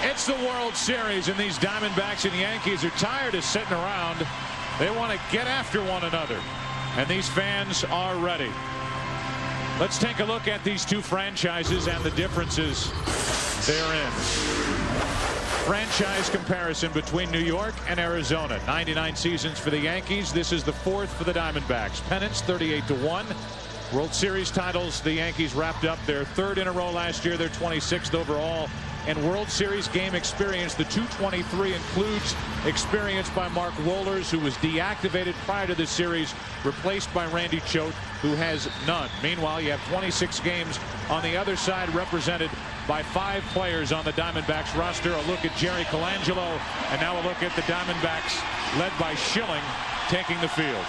It's the World Series, and these Diamondbacks and Yankees are tired of sitting around. They want to get after one another, and these fans are ready. Let's take a look at these two franchises and the differences therein. Franchise comparison between New York and Arizona. 99 seasons for the Yankees. This is the 4th for the Diamondbacks. Pennants 38-1. World Series titles, the Yankees wrapped up their 3rd in a row last year. They're 26th overall. And World Series game experience, the 223 includes experience by Mark Wohlers, who was deactivated prior to this series, replaced by Randy Choate, who has none. Meanwhile, you have 26 games on the other side, represented by 5 players on the Diamondbacks roster. A look at Jerry Colangelo, and now a look at the Diamondbacks, led by Schilling, taking the field.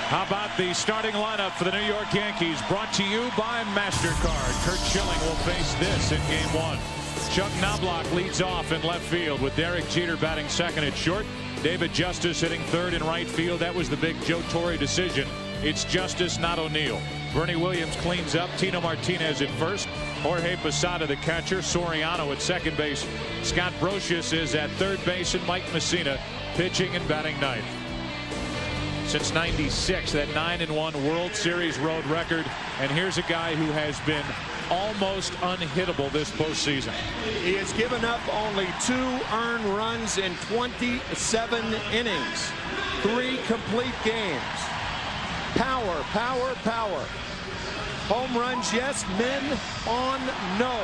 How about the starting lineup for the New York Yankees, brought to you by MasterCard. Curt Schilling will face this in Game 1. Chuck Knobloch leads off in left field with Derek Jeter batting second at short. David Justice hitting third in right field. That was the big Joe Torre decision. It's Justice, not O'Neill. Bernie Williams cleans up. Tino Martinez at first. Jorge Posada, the catcher. Soriano at second base. Scott Brosius is at third base, and Mike Messina pitching and batting ninth. Since '96, that 9-1 World Series road record. And here's a guy who has been almost unhittable this postseason. He has given up only 2 earned runs in 27 innings. 3 complete games. Power, power, power. Home runs, yes. Men on, no.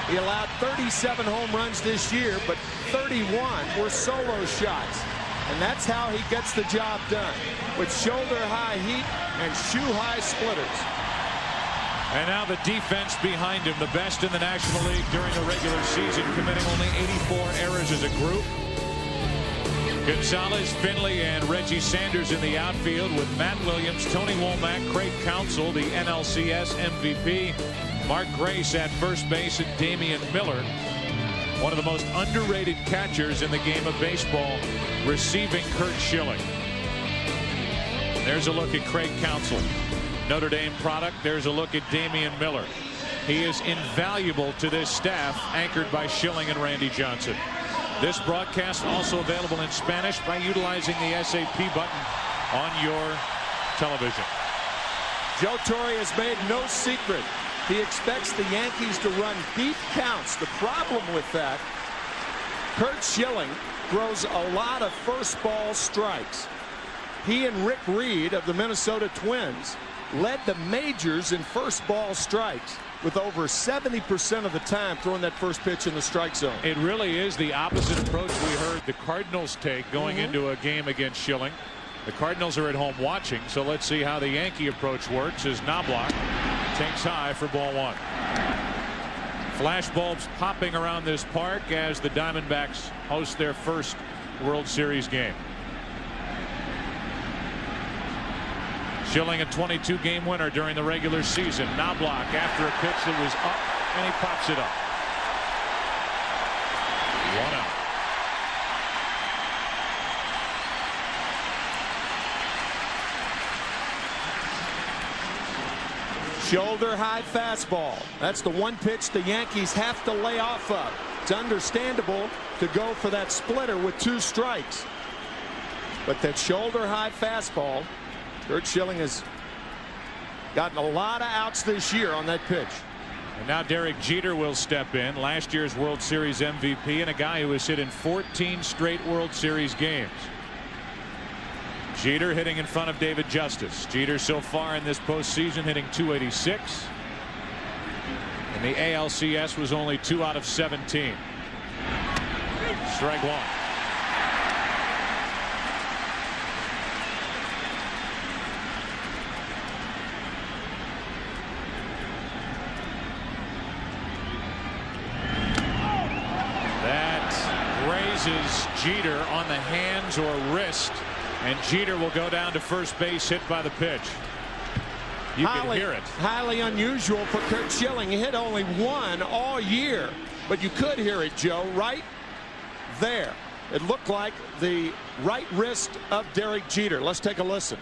He allowed 37 home runs this year, but 31 were solo shots. And that's how he gets the job done, with shoulder-high heat and shoe-high splitters. And now the defense behind him, the best in the National League during the regular season, committing only 84 errors as a group. Gonzalez, Finley, and Reggie Sanders in the outfield, with Matt Williams, Tony Womack, Craig Counsell, the NLCS MVP, Mark Grace at first base, and Damian Miller, one of the most underrated catchers in the game of baseball, receiving Curt Schilling. There's a look at Craig Counsell, Notre Dame product. There's a look at Damian Miller. He is invaluable to this staff, anchored by Schilling and Randy Johnson. This broadcast also available in Spanish by utilizing the SAP button on your television. Joe Torre has made no secret. He expects the Yankees to run deep counts. The problem with that, Curt Schilling throws a lot of first ball strikes. He and Rick Reed of the Minnesota Twins led the majors in first ball strikes, with over 70% of the time throwing that first pitch in the strike zone. It really is the opposite approach we heard the Cardinals take going into a game against Schilling. The Cardinals are at home watching, so let's see how the Yankee approach works as Knobloch takes high for ball 1. Flash bulbs popping around this park as the Diamondbacks host their first World Series game. Schilling, a 22-game winner during the regular season. Knobloch after a pitch that was up, and he pops it up. 1 out. Shoulder-high fastball. That's the one pitch the Yankees have to lay off of. It's understandable to go for that splitter with 2 strikes. But that shoulder-high fastball, Curt Schilling has gotten a lot of outs this year on that pitch. And now Derek Jeter will step in, last year's World Series MVP, and a guy who has hit in 14 straight World Series games. Jeter hitting in front of David Justice. Jeter so far in this postseason hitting .286. And the ALCS was only 2 out of 17. Strike 1. That grazes Jeter on the hands or wrist. And Jeter will go down to first base, hit by the pitch. You can hear it. Highly unusual for Curt Schilling. He hit only 1 all year, but you could hear it, Joe, right there. It looked like the right wrist of Derek Jeter. Let's take a listen.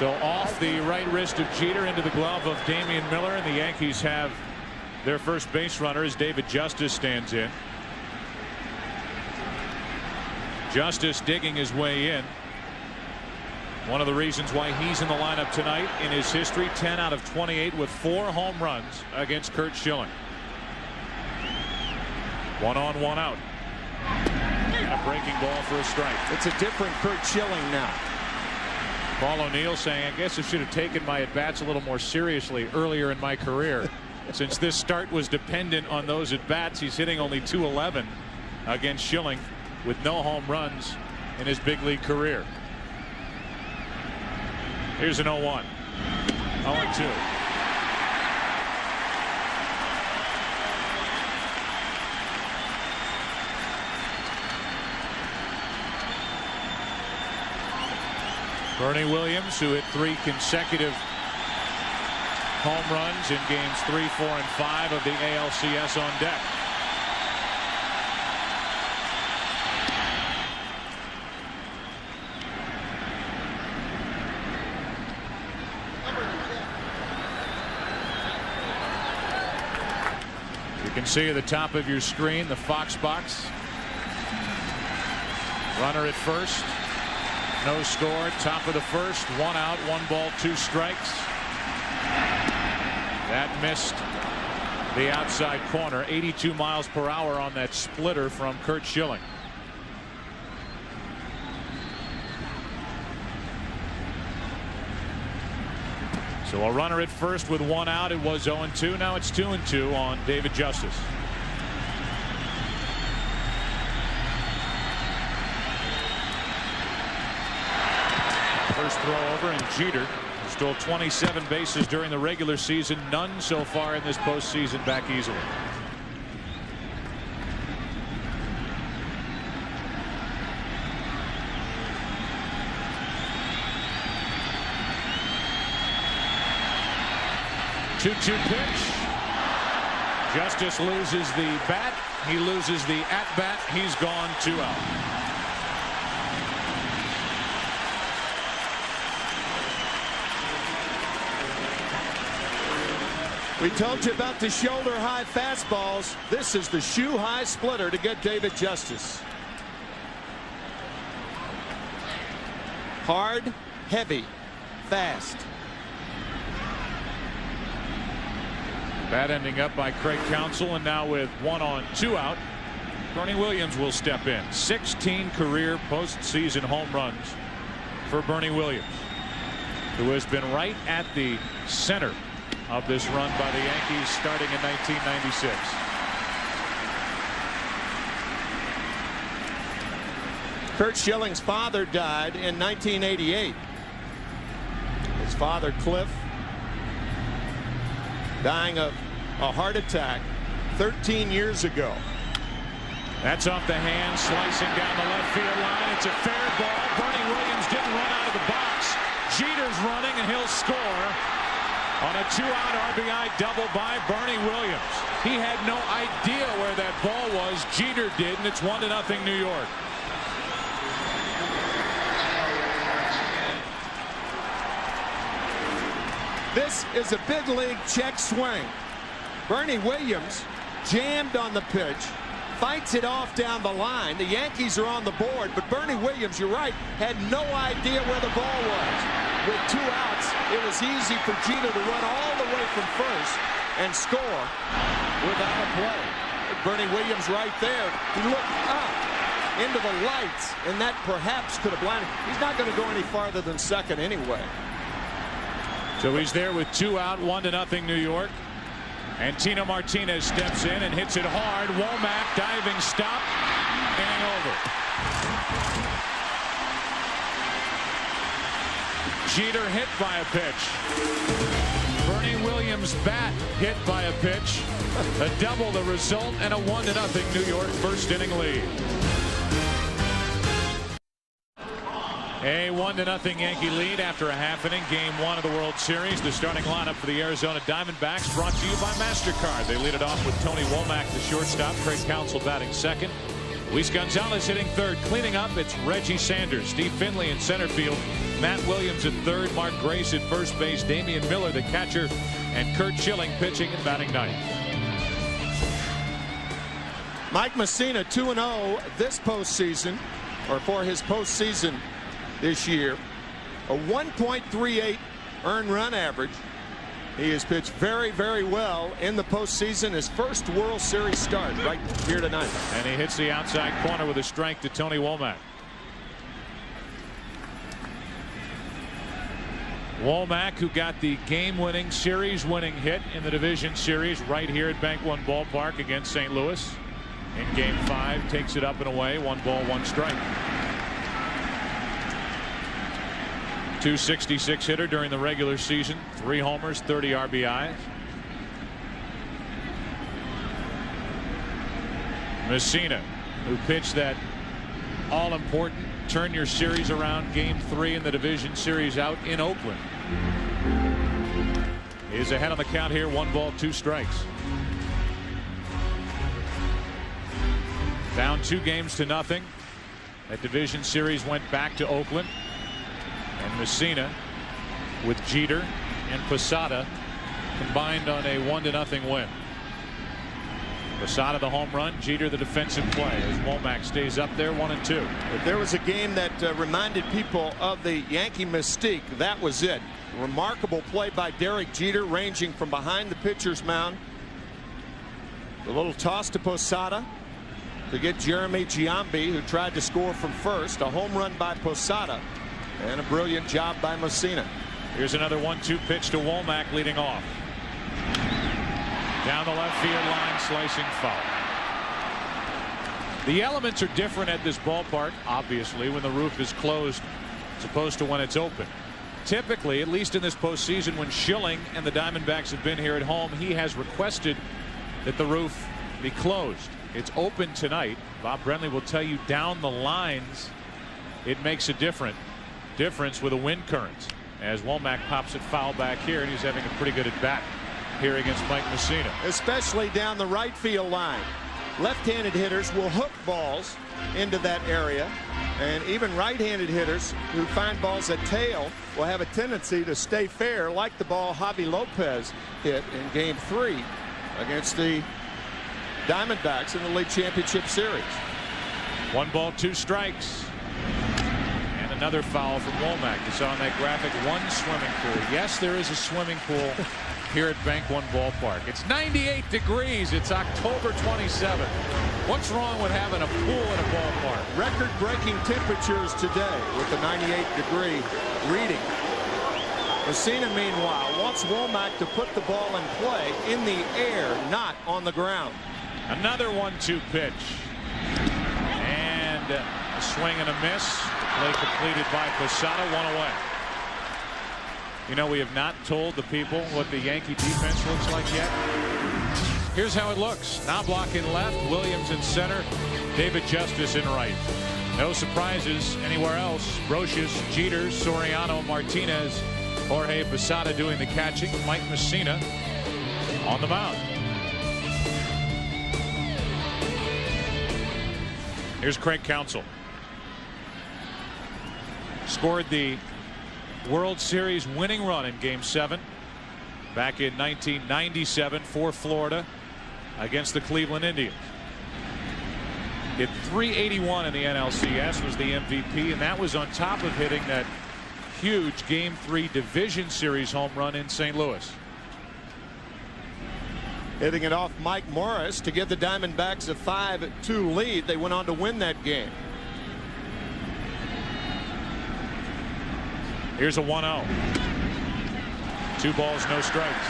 So off the right wrist of Jeter into the glove of Damian Miller, and the Yankees have their first base runner as David Justice stands in. Justice digging his way in. One of the reasons why he's in the lineup tonight in his history, 10 out of 28 with 4 home runs against Curt Schilling. 1 on, 1 out. And a breaking ball for a strike. It's a different Curt Schilling now. Paul O'Neill saying, I guess I should have taken my at-bats a little more seriously earlier in my career. Since this start was dependent on those at-bats, he's hitting only .211 against Schilling with no home runs in his big league career. Here's an 0-1. 0-2. Bernie Williams, who hit 3 consecutive home runs in games 3, 4, and 5 of the ALCS on deck. You can see at the top of your screen the Fox box. Runner at first. No score. Top of the first. 1 out. 1 ball. 2 strikes. That missed the outside corner. 82 miles per hour on that splitter from Curt Schilling. So a runner at first with 1 out. It was 0-2. Now it's 2-2 on David Justice. First throw over, and Jeter stole 27 bases during the regular season. None so far in this postseason back easily. Two-two pitch. Justice loses the bat. He loses the at-bat. He's gone 2 out. We told you about the shoulder-high fastballs. This is the shoe-high splitter to get David Justice. Hard, heavy, fast. Bat ending up by Craig Counsell, and now with 1 on, 2 out, Bernie Williams will step in. 16 career postseason home runs for Bernie Williams, who has been right at the center of this run by the Yankees starting in 1996. Curt Schilling's father died in 1988. His father, Cliff, dying of a heart attack 13 years ago. That's off the hand, slicing down the left field line. It's a fair ball. Bernie Williams didn't run out of the box. Jeter's running, and he'll score on a 2-out RBI double by Bernie Williams. He had no idea where that ball was. Jeter did, and it's 1-0 New York. This is a big league check swing. Bernie Williams jammed on the pitch, fights it off down the line. The Yankees are on the board, but Bernie Williams, you're right, had no idea where the ball was. With 2 outs, it was easy for Jeter to run all the way from first and score without a play. But Bernie Williams right there, he looked up into the lights, and that perhaps could have blinded. He's not going to go any farther than second anyway. So he's there with 2 out, 1-0 New York. And Tino Martinez steps in and hits it hard. Womack diving stop, inning over. Jeter hit by a pitch. Bernie Williams' bat hit by a pitch. A double the result, and a 1-0 New York first inning lead. A 1-0 Yankee lead after a half inning. Game 1 of the World Series. The starting lineup for the Arizona Diamondbacks brought to you by MasterCard. They lead it off with Tony Womack, the shortstop. Craig Counsell batting second. Luis Gonzalez hitting third. Cleaning up, it's Reggie Sanders. Steve Finley in center field. Matt Williams at third. Mark Grace at first base. Damian Miller, the catcher. And Curt Schilling pitching and batting ninth. Mike Mussina 2-0 this postseason, or for his postseason this year. A 1.38 earned run average. He has pitched very, very well in the postseason. His first World Series start right here tonight. And he hits the outside corner with a strike to Tony Womack. Womack, who got the game-winning, series-winning hit in the division series right here at Bank One Ballpark against St. Louis. In Game 5, takes it up and away. 1 ball, 1 strike. .266 hitter during the regular season. 3 homers, 30 RBIs. Mussina, who pitched that all-important turn your series around Game 3 in the division series out in Oakland, is ahead on the count here. 1 ball, 2 strikes. Down 2 games to nothing. That division series went back to Oakland. And Mussina with Jeter and Posada combined on a 1-0 win. Posada the home run, Jeter the defensive play as Womack stays up there 1-2. If there was a game that reminded people of the Yankee mystique, that was it. Remarkable play by Derek Jeter, ranging from behind the pitcher's mound. The little toss to Posada to get Jeremy Giambi, who tried to score from first. A home run by Posada and a brilliant job by Mussina. Here's another 1-2 pitch to Womack leading off. Down the left field line, slicing foul. The elements are different at this ballpark, obviously, when the roof is closed as opposed to when it's open. Typically, at least in this postseason, when Schilling and the Diamondbacks have been here at home, he has requested that the roof be closed. It's open tonight. Bob Brenly will tell you down the lines it makes a difference with a wind current, as Womack pops it foul back here, and he's having a pretty good at bat here against Mike Mussina. Especially down the right field line. Left-handed hitters will hook balls into that area, and even right-handed hitters who find balls at tail will have a tendency to stay fair, like the ball Javi Lopez hit in Game 3 against the Diamondbacks in the League Championship Series. 1 ball, 2 strikes. And another foul from Womack. You saw in that graphic 1 swimming pool. Yes, there is a swimming pool here at Bank One Ballpark. It's 98 degrees. It's October 27th. What's wrong with having a pool in a ballpark? Record-breaking temperatures today with the 98-degree reading. Mussina, meanwhile, wants Womack to put the ball in play in the air, not on the ground. Another 1-2 pitch. And a swing and a miss. Play completed by Posada, 1 away. You know, we have not told the people what the Yankee defense looks like yet. Here's how it looks. Knobloch in left, Williams in center, David Justice in right. No surprises anywhere else. Brocious, Jeter, Soriano, Martinez, Jorge Posada doing the catching. Mike Mussina on the mound. Here's Craig Counsell. Scored the World Series winning run in Game 7 back in 1997 for Florida against the Cleveland Indians. Hit .381 in the NLCS, was the MVP, and that was on top of hitting that huge Game 3 division series home run in St. Louis. Hitting it off Mike Morris to give the Diamondbacks a 5-2 lead. They went on to win that game. Here's a 1-0. 2 balls, no strikes.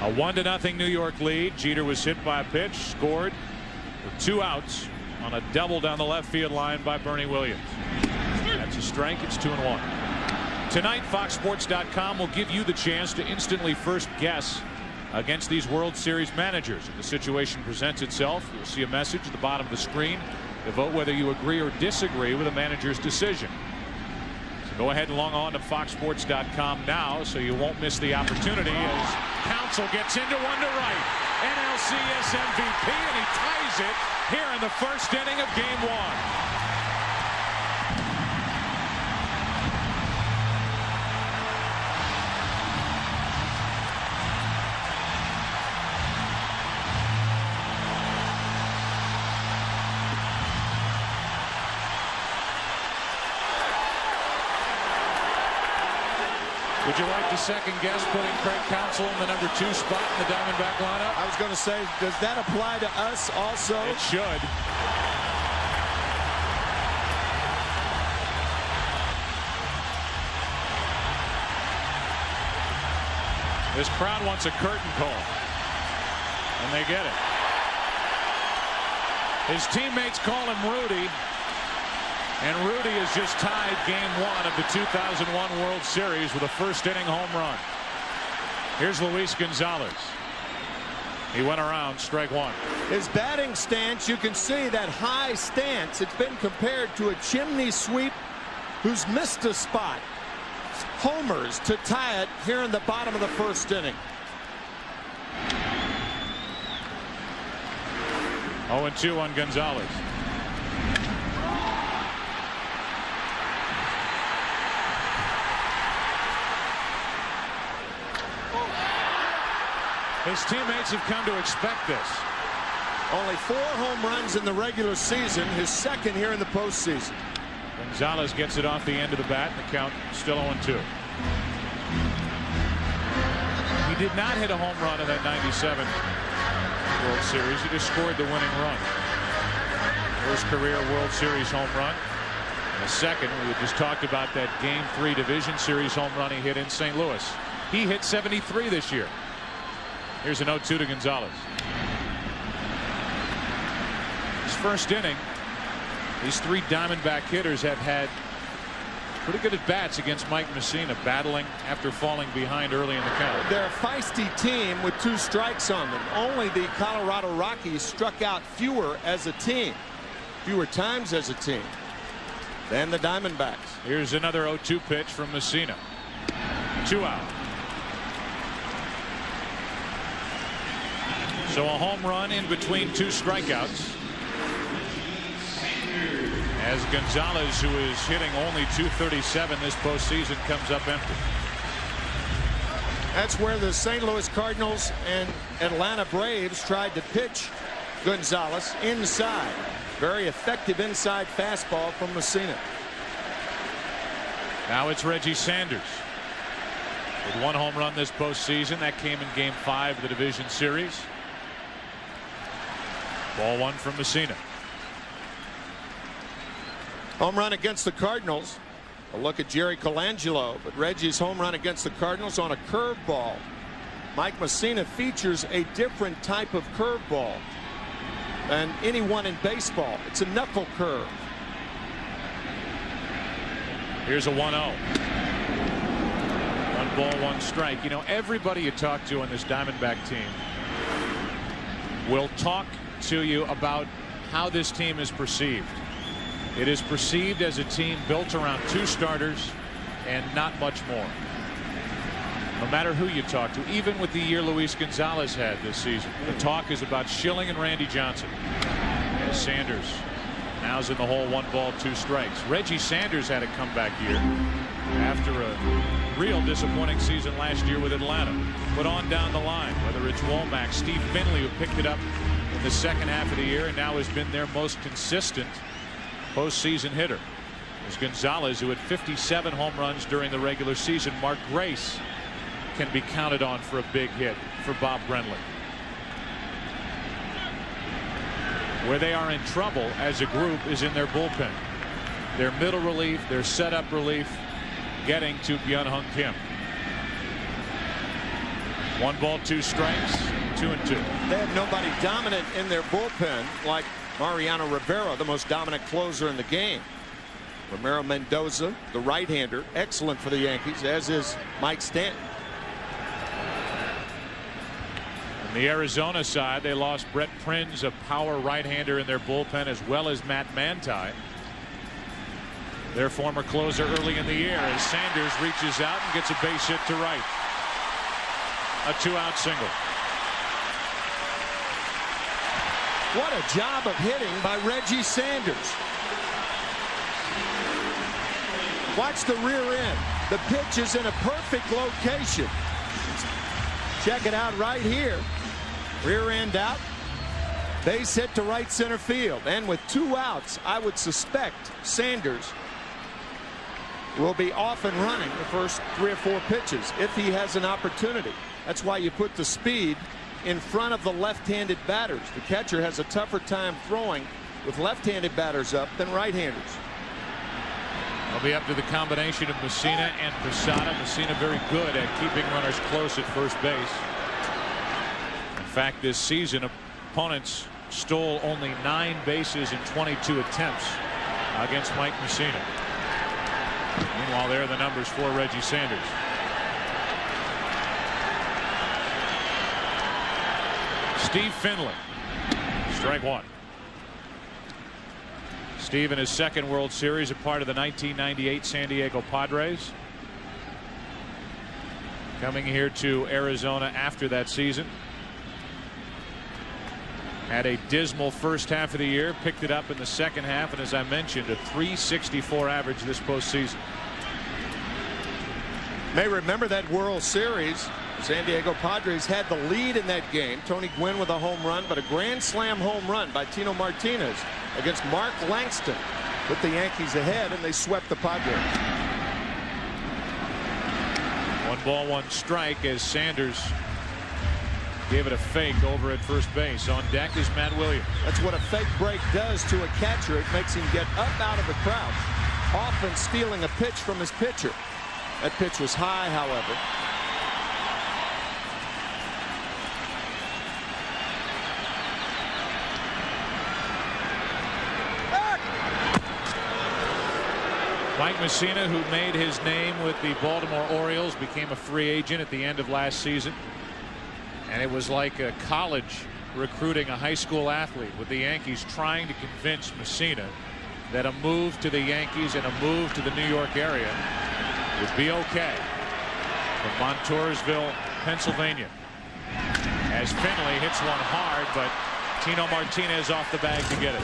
A 1-0 New York lead. Jeter was hit by a pitch, scored with 2 outs on a double down the left field line by Bernie Williams. That's a strike. It's 2-1. Tonight, FoxSports.com will give you the chance to instantly first guess against these World Series managers. If the situation presents itself, you'll see a message at the bottom of the screen to vote whether you agree or disagree with a manager's decision. Go ahead and log on to foxsports.com now so you won't miss the opportunity as Counsell gets into one to right. NLCS MVP, and he ties it here in the first inning of Game 1. Would you like to second guess putting Craig Counsell in the number 2 spot in the Diamondback lineup? I was going to say, does that apply to us also? It should. This crowd wants a curtain call, and they get it. His teammates call him Rudy. And Rudy has just tied Game 1 of the 2001 World Series with a first-inning home run. Here's Luis Gonzalez. He went around, strike 1. His batting stance, you can see that high stance. It's been compared to a chimney sweep who's missed a spot. Homers to tie it here in the bottom of the first inning. 0-2 on Gonzalez. His teammates have come to expect this. Only 4 home runs in the regular season, his second here in the postseason. Gonzalez gets it off the end of the bat, and the count still 0-2. He did not hit a home run in that 97 World Series. He just scored the winning run. First career World Series home run. And the second, we just talked about that Game 3 Division Series home run he hit in St. Louis. He hit 73 this year. Here's an 0-2 to Gonzalez. His first inning, these 3 Diamondback hitters have had pretty good at bats against Mike Mussina, battling after falling behind early in the count. They're a feisty team with 2 strikes on them. Only the Colorado Rockies struck out fewer as a team, fewer times as a team than the Diamondbacks. Here's another 0-2 pitch from Mussina. 2 out. So a home run in between 2 strikeouts. As Gonzalez, who is hitting only .237 this postseason, comes up empty. That's where the St. Louis Cardinals and Atlanta Braves tried to pitch Gonzalez inside. Very effective inside fastball from Mussina. Now it's Reggie Sanders with 1 home run this postseason. That came in Game 5 of the Division Series. Ball 1 from Mussina. Home run against the Cardinals. A look at Jerry Colangelo, but Reggie's home run against the Cardinals on a curveball. Mike Mussina features a different type of curveball than anyone in baseball. It's a knuckle curve. Here's a 1-0. 1 ball, 1 strike. You know, everybody you talk to on this Diamondback team will talk to you about how this team is perceived. It is perceived as a team built around 2 starters and not much more. No matter who you talk to, even with the year Luis Gonzalez had this season, the talk is about Schilling and Randy Johnson. As Sanders now's in the hole, 1 ball, 2 strikes. Reggie Sanders had a comeback year after a real disappointing season last year with Atlanta. But on down the line, whether it's Womack, Steve Finley, who picked it up in the second half of the year and now has been their most consistent postseason hitter. There's Gonzalez, who had 57 home runs during the regular season. Mark Grace can be counted on for a big hit for Bob Brenly. Where they are in trouble as a group is in their bullpen. Their middle relief, their setup relief, getting to Byung-Hyun Kim. 1 ball, 2 strikes, 2-2. They have nobody dominant in their bullpen like Mariano Rivera, the most dominant closer in the game. Romero Mendoza, the right-hander, excellent for the Yankees, as is Mike Stanton. On the Arizona side, they lost Brett Prinz, a power right-hander in their bullpen, as well as Matt Manti. their former closer, early in the year, as Sanders reaches out and gets a base hit to right. A 2-out single. What a job of hitting by Reggie Sanders. Watch the rear end. The pitch is in a perfect location. Check it out right here. Rear end out. Base hit to right center field. And with 2 outs, I would suspect Sanders will be off and running the first 3 or 4 pitches if he has an opportunity. That's why you put the speed in front of the left-handed batters. The catcher has a tougher time throwing with left-handed batters up than right-handers. It'll be up to the combination of Messina and Posada. Messina very good at keeping runners close at first base. In fact, this season, opponents stole only 9 bases in 22 attempts against Mike Messina. Meanwhile, there are the numbers for Reggie Sanders. Steve Finley, strike 1. Steve in his second World Series, a part of the 1998 San Diego Padres. Coming here to Arizona after that season. Had a dismal first half of the year, picked it up in the second half, and as I mentioned, a .364 average this postseason. May remember that World Series. San Diego Padres had the lead in that game. Tony Gwynn with a home run, but a grand slam home run by Tino Martinez against Mark Langston put the Yankees ahead, and they swept the Padres. 1 ball, 1 strike as Sanders gave it a fake over at first base. On deck is Matt Williams. That's what a fake break does to a catcher. It makes him get up out of the crouch, often stealing a pitch from his pitcher. That pitch was high, however. Mike Messina, who made his name with the Baltimore Orioles, became a free agent at the end of last season. And it was like a college recruiting a high school athlete, with the Yankees trying to convince Messina that a move to the Yankees and a move to the New York area would be okay. From Montoursville, Pennsylvania. As Finley hits one hard, but Tino Martinez off the bag to get it.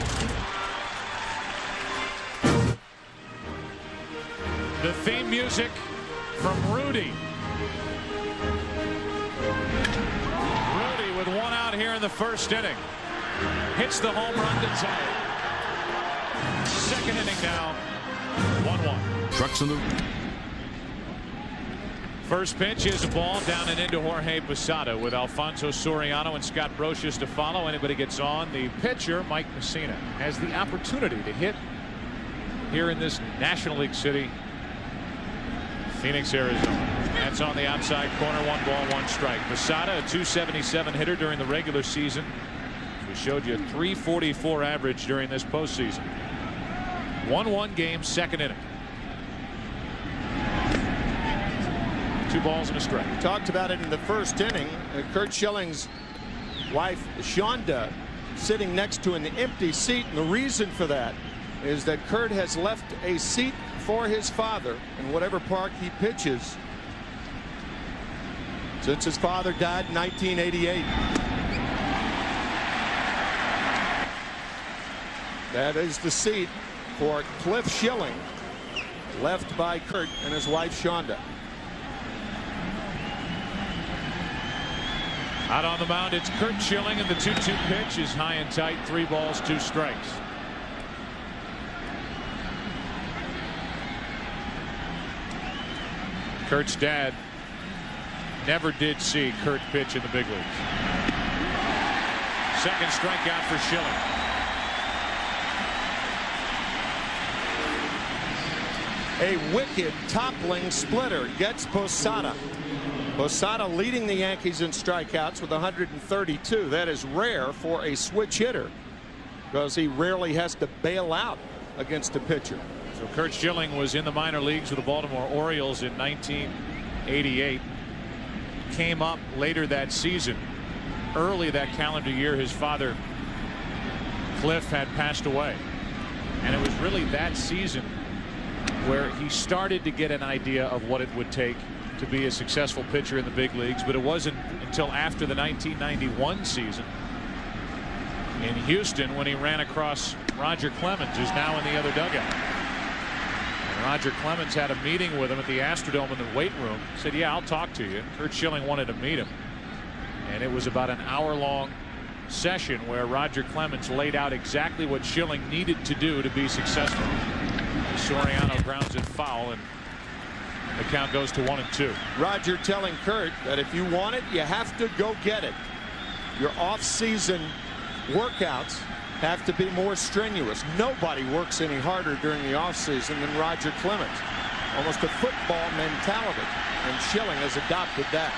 The theme music from Rudy. Rudy with 1 out here in the first inning. Hits the home run to tie it. Second inning now. 1-1. Trucks in the. First pitch is a ball down and into Jorge Posada with Alfonso Soriano and Scott Brocious to follow. Anybody gets on. The pitcher, Mike Messina, has the opportunity to hit here in this National League city, Phoenix, Arizona. That's on the outside corner. 1 ball, 1 strike. Posada, a .277 hitter during the regular season. We showed you a .344 average during this postseason. 1-1 game, second inning. 2 balls and a strike. Talked about it in the first inning. Curt Schilling's wife, Shonda, sitting next to an empty seat. And the reason for that is that Curt has left a seat for his father in whatever park he pitches since his father died in 1988. That is the seat for Cliff Schilling, left by Curt and his wife Shonda. Out on the mound, it's Curt Schilling, and the 2-2 pitch is high and tight. 3 balls, 2 strikes. Curt's dad never did see Curt pitch in the big leagues. Second strikeout for Schilling. A wicked toppling splitter gets Posada. Posada leading the Yankees in strikeouts with 132. That is rare for a switch hitter because he rarely has to bail out against a pitcher. So Curt Schilling was in the minor leagues with the Baltimore Orioles in 1988. Came up later that season. Early that calendar year, his father Cliff had passed away, and it was really that season where he started to get an idea of what it would take to be a successful pitcher in the big leagues, but it wasn't until after the 1991 season in Houston when he ran across Roger Clemens, who's now in the other dugout. And Roger Clemens had a meeting with him at the Astrodome in the weight room. Said, yeah, I'll talk to you. Curt Schilling wanted to meet him, and it was about an hour-long session where Roger Clemens laid out exactly what Schilling needed to do to be successful. Soriano grounds it foul, and the count goes to 1-2. Roger telling Curt that if you want it, you have to go get it. Your off-season workouts have to be more strenuous. Nobody works any harder during the off-season than Roger Clemens. Almost a football mentality, and Schilling has adopted that.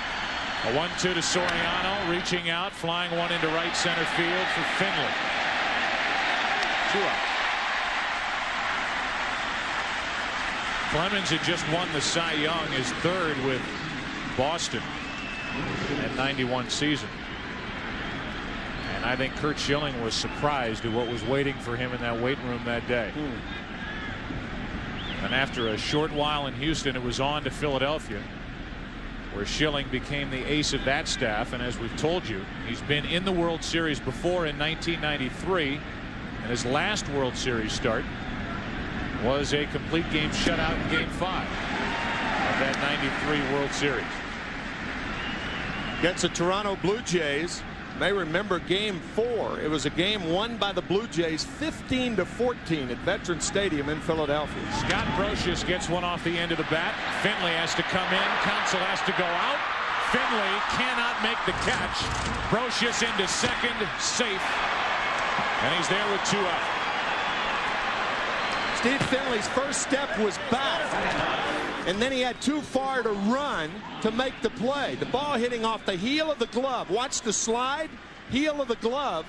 A 1-2 to Soriano, reaching out, flying one into right center field for Finley. 2 out. Clemens had just won the Cy Young, his third with Boston at 91 season. And I think Curt Schilling was surprised at what was waiting for him in that weight room that day. And after a short while in Houston, it was on to Philadelphia, where Schilling became the ace of that staff. And as we've told you, he's been in the World Series before in 1993, and his last World Series start was a complete game shutout in Game 5 of that 93 World Series. Against the Toronto Blue Jays. May remember Game 4. It was a game won by the Blue Jays 15-14 at Veterans Stadium in Philadelphia. Scott Brosius gets one off the end of the bat. Finley has to come in. Counsell has to go out. Finley cannot make the catch. Brosius into second, safe, and he's there with 2 out. Steve Finley's first step was back, and then he had too far to run to make the play. The ball hitting off the heel of the glove. Watch the slide, heel of the glove,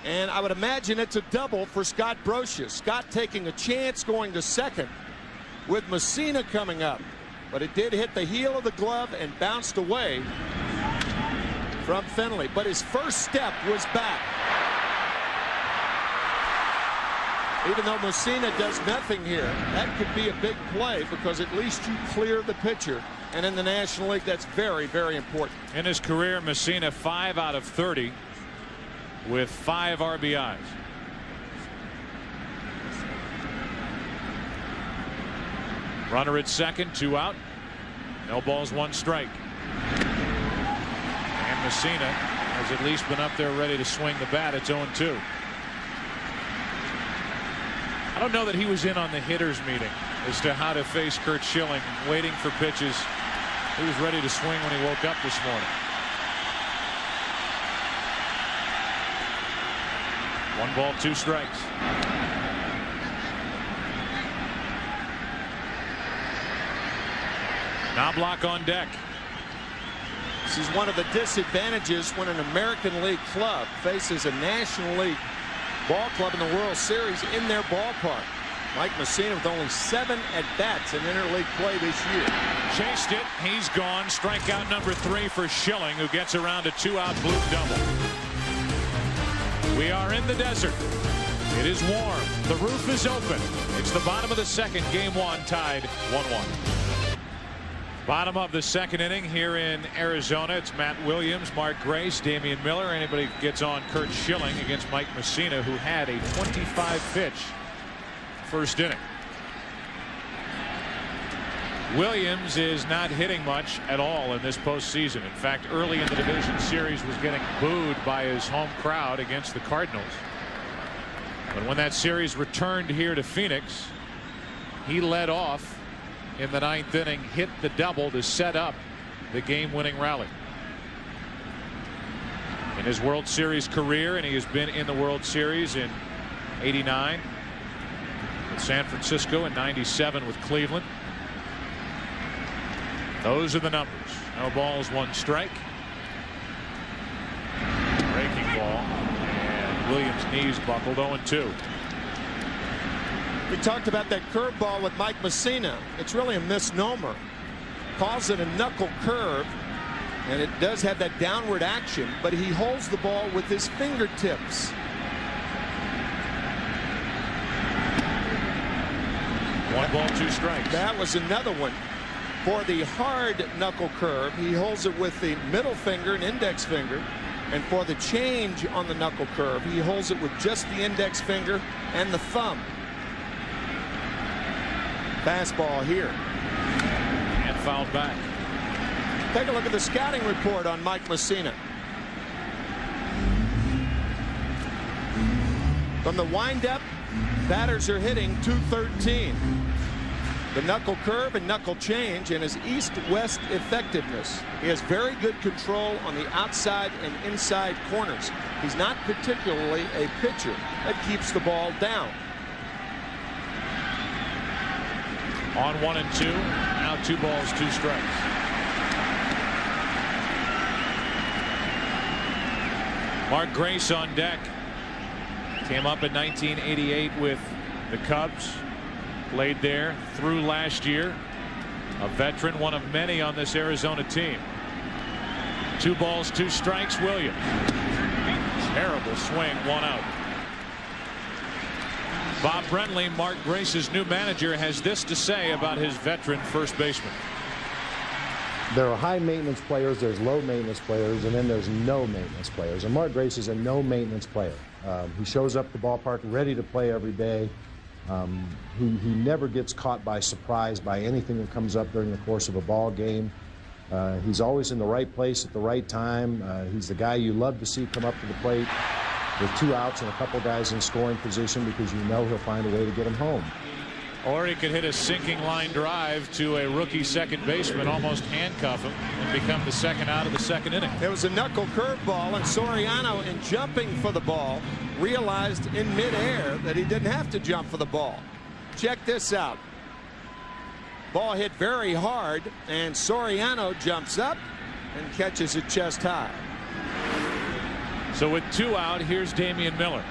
and I would imagine it's a double for Scott Brosius. Scott taking a chance going to second with Messina coming up, but it did hit the heel of the glove and bounced away from Finley, but his first step was back. Even though Messina does nothing here, that could be a big play because at least you clear the pitcher. And in the National League, that's very, very important. In his career, Messina 5 out of 30 with 5 RBIs. Runner at second, 2 out. No balls, 1 strike. And Messina has at least been up there ready to swing the bat. It's 0-2. I don't know that he was in on the hitters meeting as to how to face Curt Schilling, waiting for pitches. He was ready to swing when he woke up this morning. 1 ball, 2 strikes. Knobloch on deck. This is one of the disadvantages when an American League club faces a National League ball club in the World Series in their ballpark. Mike Messina with only 7 at-bats in interleague play this year. Chased it. He's gone. Strikeout number 3 for Schilling, who gets around a 2-out blue double. We are in the desert. It is warm. The roof is open. It's the bottom of the second. Game 1 tied 1-1. Bottom of the second inning here in Arizona. It's Matt Williams, Mark Grace, Damian Miller. Anybody gets on Curt Schilling against Mike Messina, who had a 25-pitch first inning. Williams is not hitting much at all in this postseason. In fact, early in the division series was getting booed by his home crowd against the Cardinals. But when that series returned here to Phoenix, he led off in the 9th inning, hit the double to set up the game-winning rally. In his World Series career, and he has been in the World Series in '89 with San Francisco and '97 with Cleveland. Those are the numbers. No balls, 1 strike. Breaking ball, and Williams' knees buckled. 0-2. We talked about that curveball with Mike Messina. It's really a misnomer. Calls it a knuckle curve, and it does have that downward action, but he holds the ball with his fingertips. 1 ball, 2 strikes. That was another one. For the hard knuckle curve, he holds it with the middle finger and index finger. And for the change on the knuckle curve, he holds it with just the index finger and the thumb. Fastball here. And fouled back. Take a look at the scouting report on Mike Mussina. From the windup, batters are hitting .213. The knuckle curve and knuckle change and his east-west effectiveness. He has very good control on the outside and inside corners. He's not particularly a pitcher that keeps the ball down. On 1 and 2. Now 2 balls, 2 strikes. Mark Grace on deck. Came up in 1988 with the Cubs. Played there through last year. A veteran, one of many on this Arizona team. 2 balls, 2 strikes. Williams. Terrible swing, 1 out. Bob Brentley, Mark Grace's new manager, has this to say about his veteran first baseman. There are high maintenance players, there's low maintenance players, and then there's no maintenance players. And Mark Grace is a no maintenance player. He shows up at the ballpark ready to play every day. He never gets caught by surprise by anything that comes up during the course of a ball game. He's always in the right place at the right time. He's the guy you love to see come up to the plate with 2 outs and a couple guys in scoring position, because you know he'll find a way to get him home. Or he could hit a sinking line drive to a rookie second baseman, almost handcuff him, and become the second out of the second inning. It was a knuckle curveball, and Soriano, in jumping for the ball, realized in midair that he didn't have to jump for the ball. Check this out. Ball hit very hard, and Soriano jumps up and catches it chest high. So with 2 out, here's Damian Miller.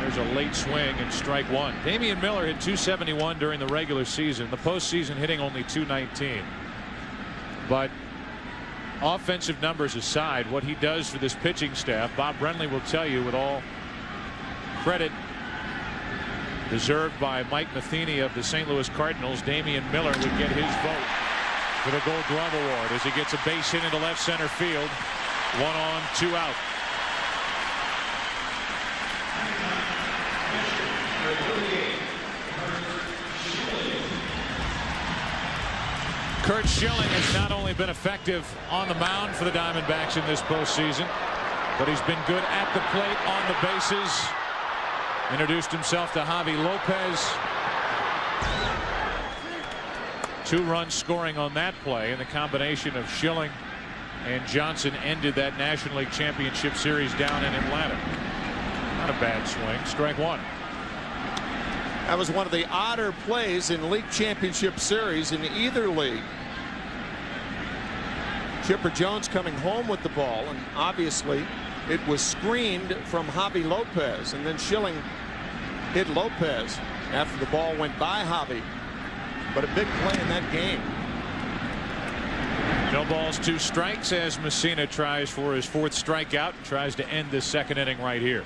There's a late swing and strike 1. Damian Miller hit .271 during the regular season. The postseason hitting only .219. But offensive numbers aside, what he does for this pitching staff, Bob Brentley will tell you, with all credit deserved by Mike Matheny of the St. Louis Cardinals, Damian Miller would get his vote for the Gold Glove Award as he gets a base hit into left center field. 1 on, 2 out. Curt Schilling has not only been effective on the mound for the Diamondbacks in this postseason, but he's been good at the plate, on the bases. Introduced himself to Javi Lopez. 2 runs scoring on that play, and the combination of Schilling and Johnson ended that National League Championship Series down in Atlanta. Not a bad swing. Strike 1. That was one of the odder plays in League Championship Series in either league. Chipper Jones coming home with the ball, and obviously it was screened from Javi Lopez, and then Schilling hit Lopez after the ball went by Javi. But a big play in that game. No balls, 2 strikes as Mussina tries for his 4th strikeout, tries to end this second inning right here.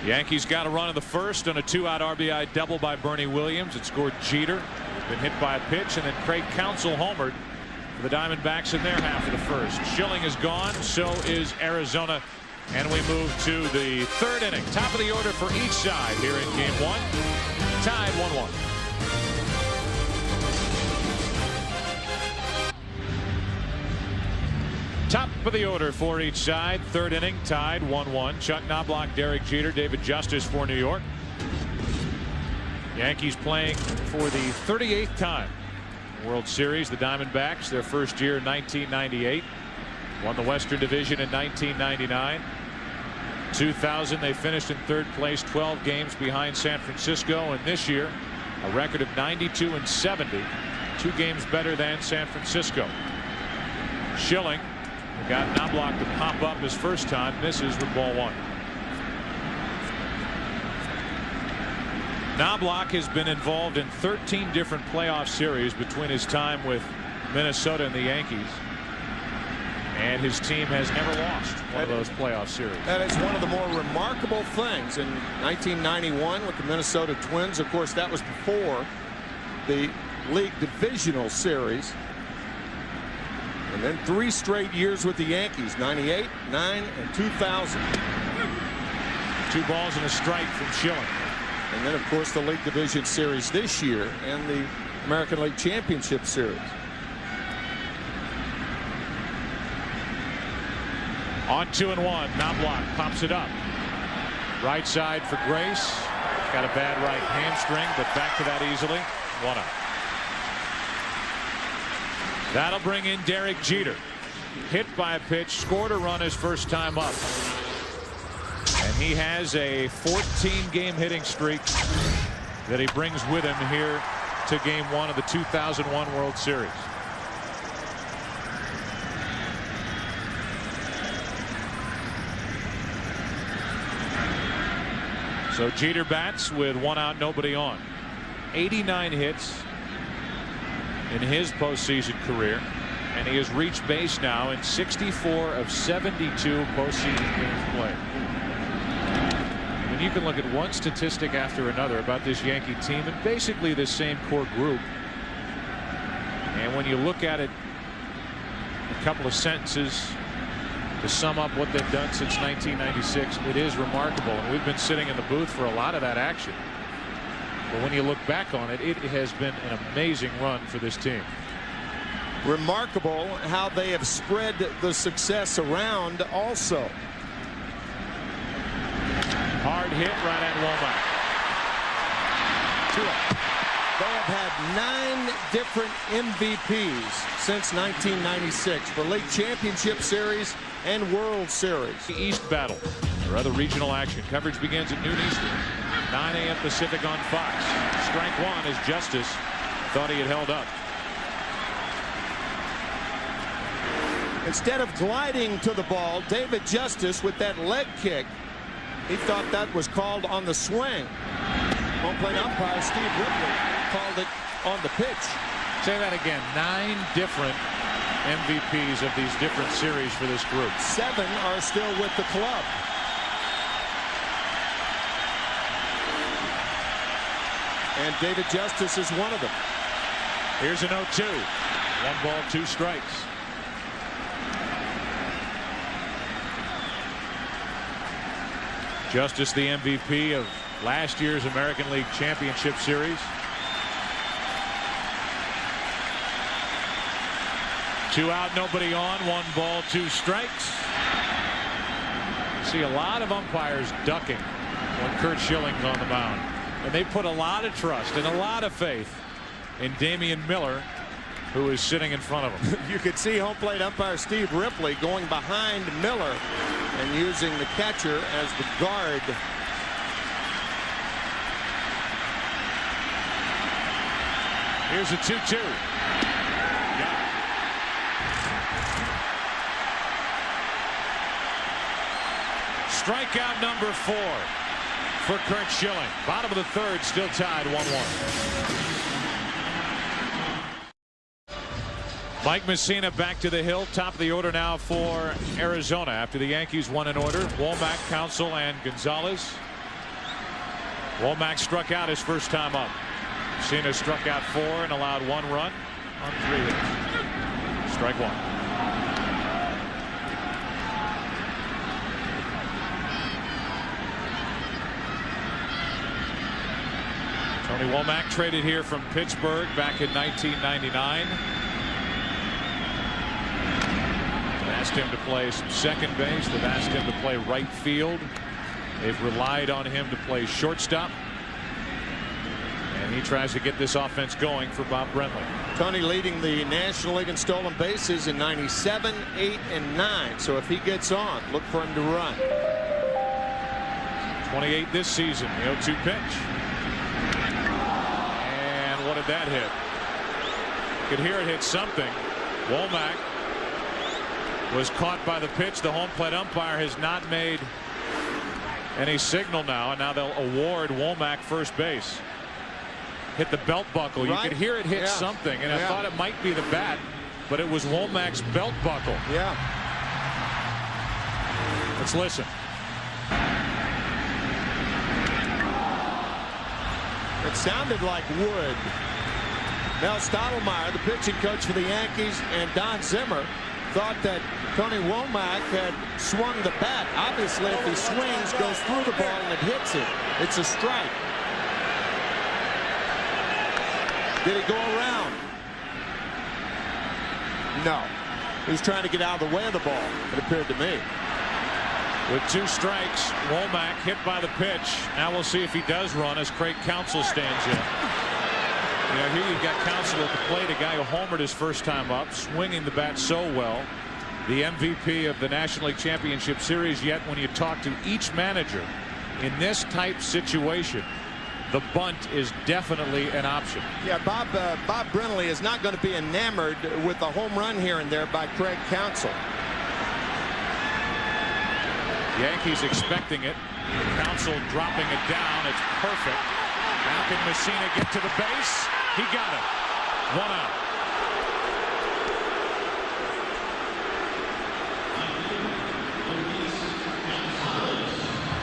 Yankees got a run in the first on a 2-out RBI double by Bernie Williams. It scored Jeter. Been hit by a pitch, and then Craig Counsell homered for the Diamondbacks in their half of the first. Schilling is gone. So is Arizona. And we move to the 3rd inning. Top of the order for each side here in game 1. Tied 1-1. Top of the order for each side. 3rd inning, tied 1-1. Chuck Knobloch, Derek Jeter, David Justice for New York. Yankees playing for the 38th time World Series. The Diamondbacks, their first year in 1998. Won the Western Division in 1999. 2000 they finished in 3rd place, 12 games behind San Francisco, and this year a record of 92-70, 2 games better than San Francisco. Schilling got Knobloch to pop up his first time, misses with ball 1. Knobloch has been involved in 13 different playoff series between his time with Minnesota and the Yankees. And his team has never lost one of those playoff series. That is one of the more remarkable things. In 1991 with the Minnesota Twins, of course, that was before the league divisional series. And then 3 straight years with the Yankees, 98, 9, and 2000. 2 balls and a strike from Schilling. And then, of course, the league division series this year and the American League Championship Series. On 2-1, Knobloch pops it up. Right side for Grace. Got a bad right hamstring, but back to that easily. 1 out. That'll bring in Derek Jeter. Hit by a pitch, scored a run his first time up. And he has a 14-game hitting streak that he brings with him here to Game 1 of the 2001 World Series. So Jeter bats with 1 out, nobody on. 89 hits in his postseason career, and he has reached base now in 64 of 72 postseason games played. And you can look at one statistic after another about this Yankee team and basically the same core group. And when you look at it, a couple of sentences to sum up what they've done since 1996, it is remarkable. And we've been sitting in the booth for a lot of that action. But when you look back on it, it has been an amazing run for this team. Remarkable how they have spread the success around also. Hard hit right at Womack. 2 out. They have had 9 different MVPs since 1996 for League Championship Series and World Series. The East battle or other regional action. Coverage begins at noon Eastern. 9 a.m. Pacific on Fox. Strike 1 as Justice thought he had held up. Instead of gliding to the ball, David Justice with that leg kick, he thought that was called on the swing. Home plate umpire Steve Ripley called it on the pitch. Say that again. 9 different MVPs of these different series for this group. 7 are still with the club. And David Justice is one of them. Here's an 0-2. 1 ball, 2 strikes. Justice the MVP of last year's American League Championship Series. 2 out, nobody on. 1 ball, 2 strikes. See a lot of umpires ducking when Curt Schilling's on the mound. And they put a lot of trust and a lot of faith in Damian Miller, who is sitting in front of him. You could see home plate umpire Steve Ripley going behind Miller and using the catcher as the guard. Here's a 2-2. Strikeout number 4 for Curt Schilling. Bottom of the 3rd, still tied 1-1. Mike Messina back to the hill. Top of the order now for Arizona after the Yankees won in order. Womack, Counsell, and Gonzalez. Womack struck out his first time up. Messina struck out 4 and allowed 1 run on 3 hits. Strike 1. Tony Womack traded here from Pittsburgh back in 1999. Asked him to play some second base. They've asked him to play right field. They've relied on him to play shortstop. And he tries to get this offense going for Bob Brenly. Tony leading the National League in stolen bases in 97, 8, and 9. So if he gets on, look for him to run. 28 this season. The 0-2 pitch. And what did that hit? You could hear it hit something. Womack was caught by the pitch. The home plate umpire has not made any signal now, and now they'll award Womack first base. Hit the belt buckle. Right? You could hear it hit something, and I thought it might be the bat, but it was Womack's belt buckle. Yeah. Let's listen. It sounded like wood. Mel Stottlemyre, the pitching coach for the Yankees, and Don Zimmer thought that Tony Womack had swung the bat. Obviously, if he swings, goes through the ball, and it hits it, it's a strike. Did he go around? No. He was trying to get out of the way of the ball, it appeared to me. With 2 strikes, Womack hit by the pitch. Now we'll see if he does run as Craig Counsell stands in. You know, here you've got Counsell at the plate, a guy who homered his first time up, swinging the bat so well. The MVP of the National League Championship Series. Yet when you talk to each manager in this type situation, the bunt is definitely an option. Yeah, Bob Brenly is not going to be enamored with a home run here and there by Craig Counsell. Yankees expecting it. Counsell dropping it down. It's perfect. Now can Messina get to the base? He got it. 1 out.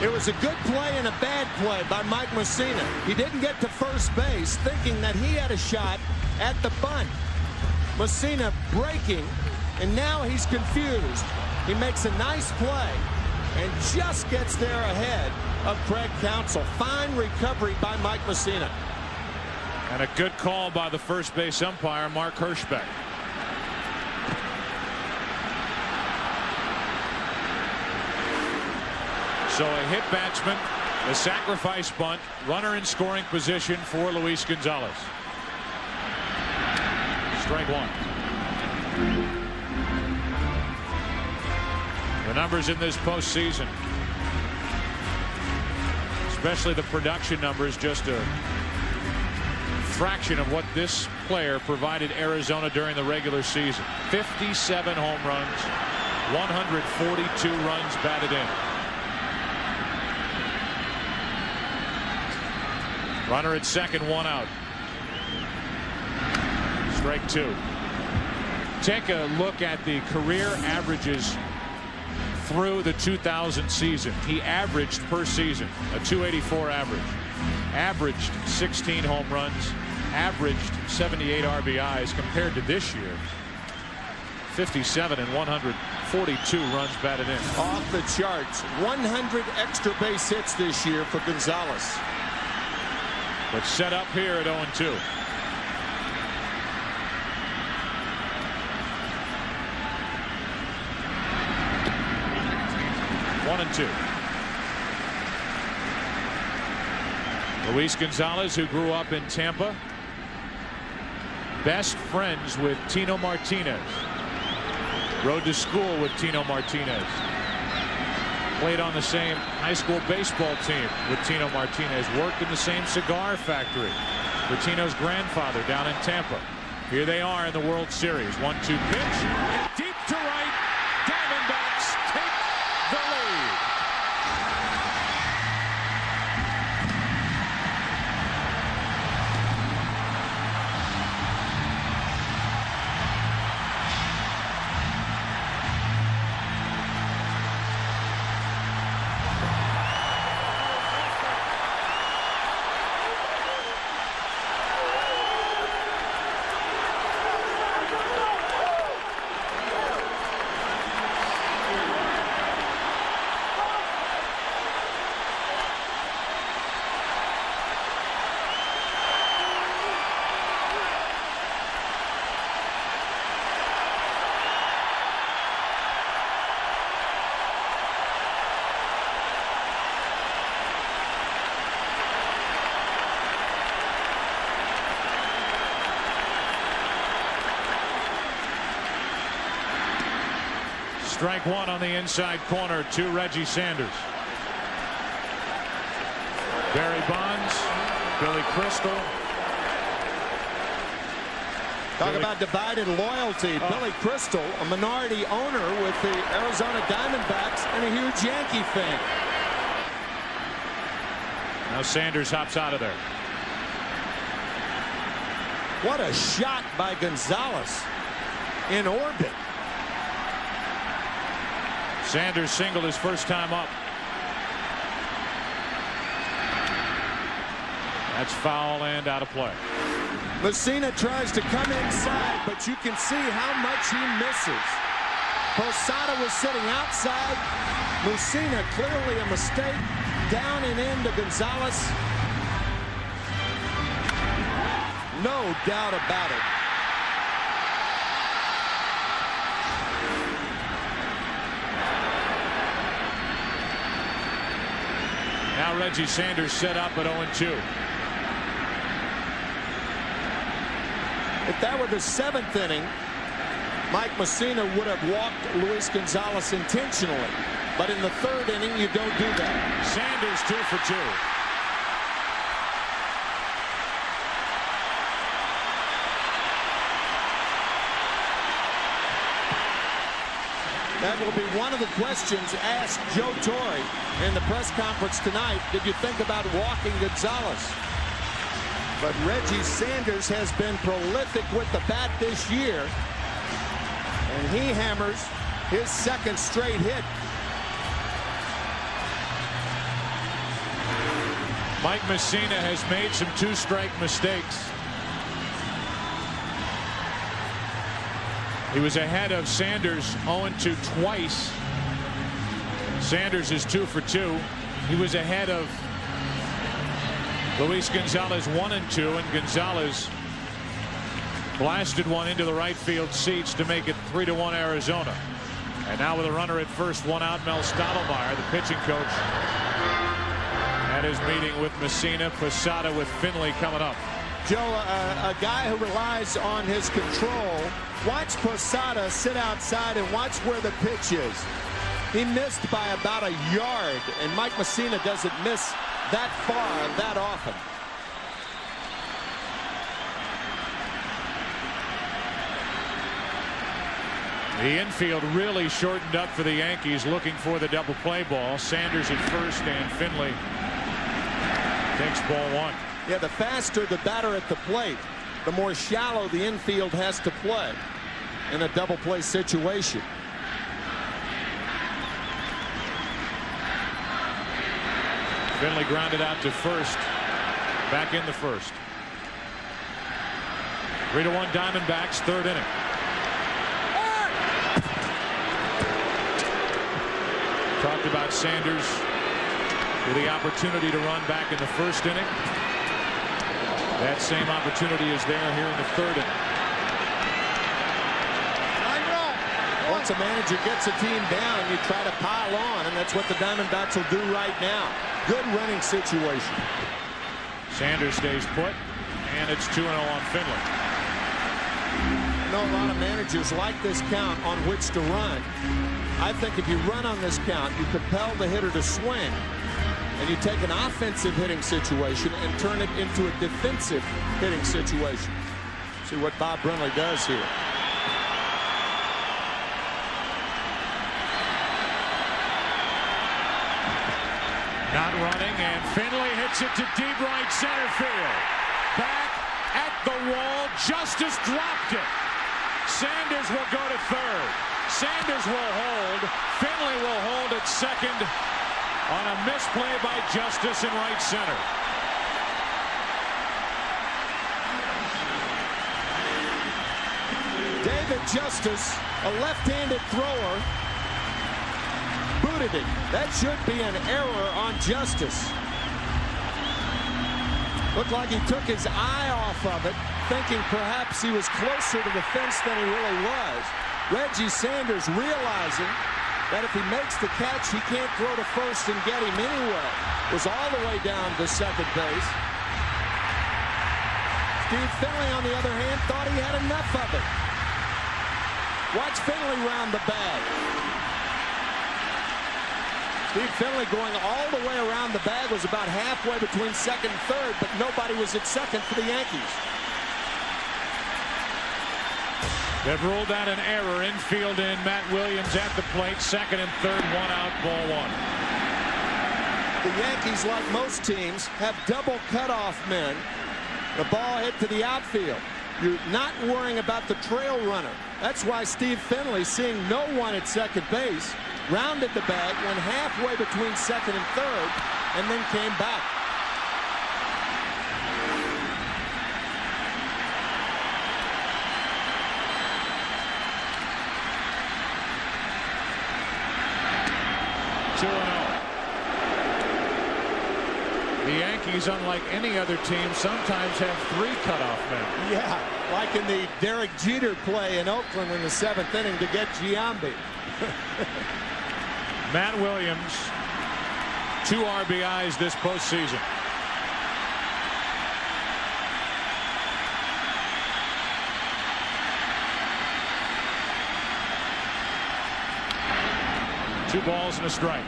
It was a good play and a bad play by Mike Messina. He didn't get to first base thinking that he had a shot at the bunt. Messina breaking, and now he's confused. He makes a nice play and just gets there ahead of Craig Counsell. Fine recovery by Mike Messina. And a good call by the first base umpire, Mark Hirschbeck. So a hit batsman, a sacrifice bunt, runner in scoring position for Luis Gonzalez. Strike 1. The numbers in this postseason, especially the production numbers, just a fraction of what this player provided Arizona during the regular season. 57 home runs, 142 runs batted in. Runner at second, 1 out. Strike 2. Take a look at the career averages through the 2000 season. He averaged per season a .284 average. Averaged 16 home runs. Averaged 78 RBIs compared to this year. 57 and 142 runs batted in. Off the charts. 100 extra base hits this year for Gonzalez. But set up here at 0-2. One and 2. Luis Gonzalez, who grew up in Tampa, best friends with Tino Martinez. Rode to school with Tino Martinez. Played on the same high school baseball team with Tino Martinez. Worked in the same cigar factory with Tino's grandfather down in Tampa. Here they are in the World Series. 1-2 pitch. And deep to right. Diamondbacks take the lead. Strike 1 on the inside corner to Reggie Sanders. Barry Bonds, Billy Crystal. Talk about divided loyalty. Billy Crystal, a minority owner with the Arizona Diamondbacks and a huge Yankee fan. Now Sanders hops out of there. What a shot by Gonzalez in orbit. Sanders singled his first time up. That's foul and out of play. Messina tries to come inside, but you can see how much he misses. Posada was sitting outside. Messina clearly a mistake. Down and in to Gonzalez. No doubt about it. Now Reggie Sanders set up at 0-2. If that were the 7th inning, Mike Messina would have walked Luis Gonzalez intentionally. But in the 3rd inning, you don't do that. Sanders 2 for 2. That will be one of the questions asked Joe Torre in the press conference tonight. Did you think about walking Gonzalez? But Reggie Sanders has been prolific with the bat this year. And he hammers his 2nd straight hit. Mike Messina has made some 2-strike mistakes. He was ahead of Sanders 0-2 twice. Sanders is 2 for 2. He was ahead of Luis Gonzalez 1-2, and Gonzalez blasted one into the right field seats to make it 3-1 Arizona. And now with a runner at first, 1 out, Mel Stottlemyre, the pitching coach, at his meeting with Messina. Posada with Finley coming up. Joe, a guy who relies on his control. Watch Posada sit outside and watch where the pitch is. He missed by about a yard, and Mike Messina doesn't miss that far that often. The infield really shortened up for the Yankees, looking for the double play ball. Sanders at first, and Finley takes ball 1. Yeah, the faster the batter at the plate, the more shallow the infield has to play in a double play situation. Finley grounded out to first. Back in the first. 3-1 Diamondbacks, 3rd inning. Talked about Sanders with the opportunity to run back in the 1st inning. That same opportunity is there here in the 3rd inning. Once a manager gets a team down, you try to pile on, and that's what the Diamondbacks will do right now. Good running situation. Sanders stays put, and it's 2-0 on Finley. I know a lot of managers like this count on which to run. I think if you run on this count, you compel the hitter to swing, and you take an offensive hitting situation and turn it into a defensive hitting situation. See what Bob Brenly does here. Not running, and Finley hits it to deep right center field. Back at the wall, Justice dropped it. Sanders will go to 3rd. Sanders will hold. Finley will hold at 2nd on a misplay by Justice in right center. David Justice, a left-handed thrower, booted it. That should be an error on Justice. Looked like he took his eye off of it, thinking perhaps he was closer to the fence than he really was. Reggie Sanders realizing that if he makes the catch, he can't throw to first and get him anyway. Was all the way down to 2nd base. Steve Finley, on the other hand, thought he had enough of it. Watch Finley round the bag. Steve Finley going all the way around the bag, was about halfway between 2nd and 3rd, but nobody was at 2nd for the Yankees. They've ruled out an error. Infield in. Matt Williams at the plate. 2nd and 3rd. 1 out. Ball 1. The Yankees, like most teams, have double cutoff men. The ball hit to the outfield. You're not worrying about the trail runner. That's why Steve Finley, seeing no one at 2nd base, rounded the bag, went halfway between second and third, and then came back. The Yankees, unlike any other team, sometimes have 3 cutoff men. Yeah, like in the Derek Jeter play in Oakland in the 7th inning to get Giambi. Matt Williams, 2 RBIs this postseason. Two balls and a strike.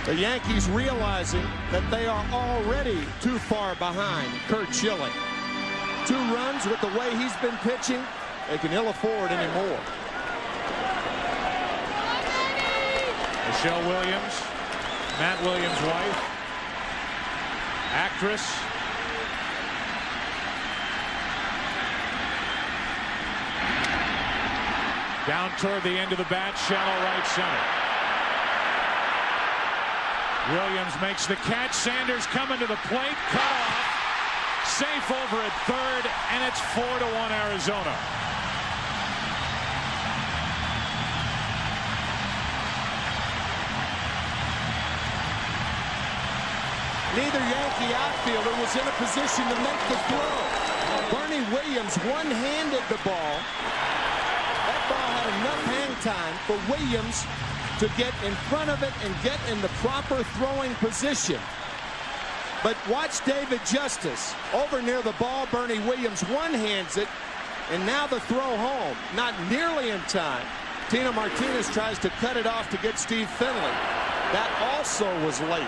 The Yankees realizing that they are already too far behind Curt Schilling. 2 runs with the way he's been pitching, they can ill afford anymore. Michelle Williams, Matt Williams' wife, actress. Down toward the end of the bat, shallow right center. Williams makes the catch. Sanders coming to the plate, cut off. Safe over at third, and it's 4-1 Arizona. Neither Yankee outfielder was in a position to make the throw. Bernie Williams one-handed the ball. That ball had enough hang time for Williams to get in front of it and get in the proper throwing position. But watch David Justice over near the ball. Bernie Williams one-hands it, and now the throw home, not nearly in time. Tino Martinez tries to cut it off to get Steve Finley. That also was late.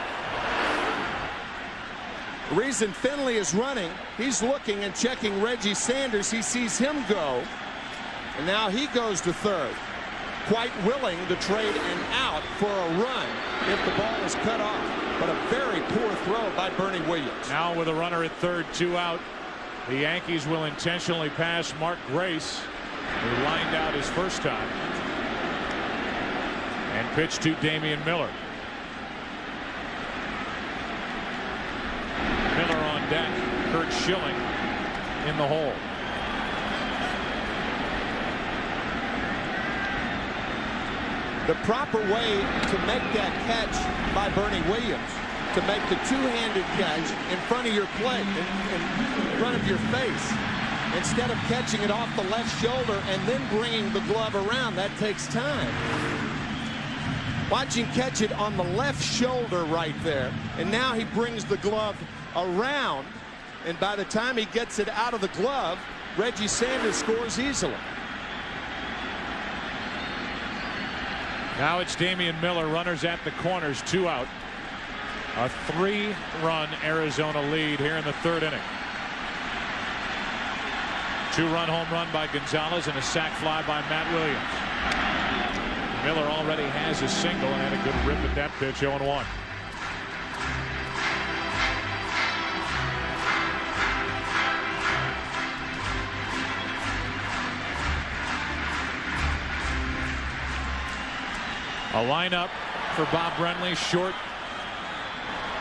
The reason Finley is running, he's looking and checking Reggie Sanders. He sees him go, and now he goes to third, quite willing to trade an out for a run if the ball is cut off. But a very poor throw by Bernie Williams. Now with a runner at third, 2 out, the Yankees will intentionally pass Mark Grace, who lined out his first time, and pitch to Damian Miller. Miller on deck, Curt Schilling in the hole. The proper way to make that catch by Bernie Williams, to make the two-handed catch in front of your plate, in front of your face, instead of catching it off the left shoulder and then bringing the glove around. That takes time. Watch him catch it on the left shoulder right there, and now he brings the glove around, and by the time he gets it out of the glove, Reggie Sanders scores easily. Now it's Damian Miller, runners at the corners, 2 out. A 3-run Arizona lead here in the third inning. 2-run home run by Gonzalez and a sac fly by Matt Williams. Miller already has a single and had a good rip at that pitch, 0-1. A lineup for Bob Brenly, short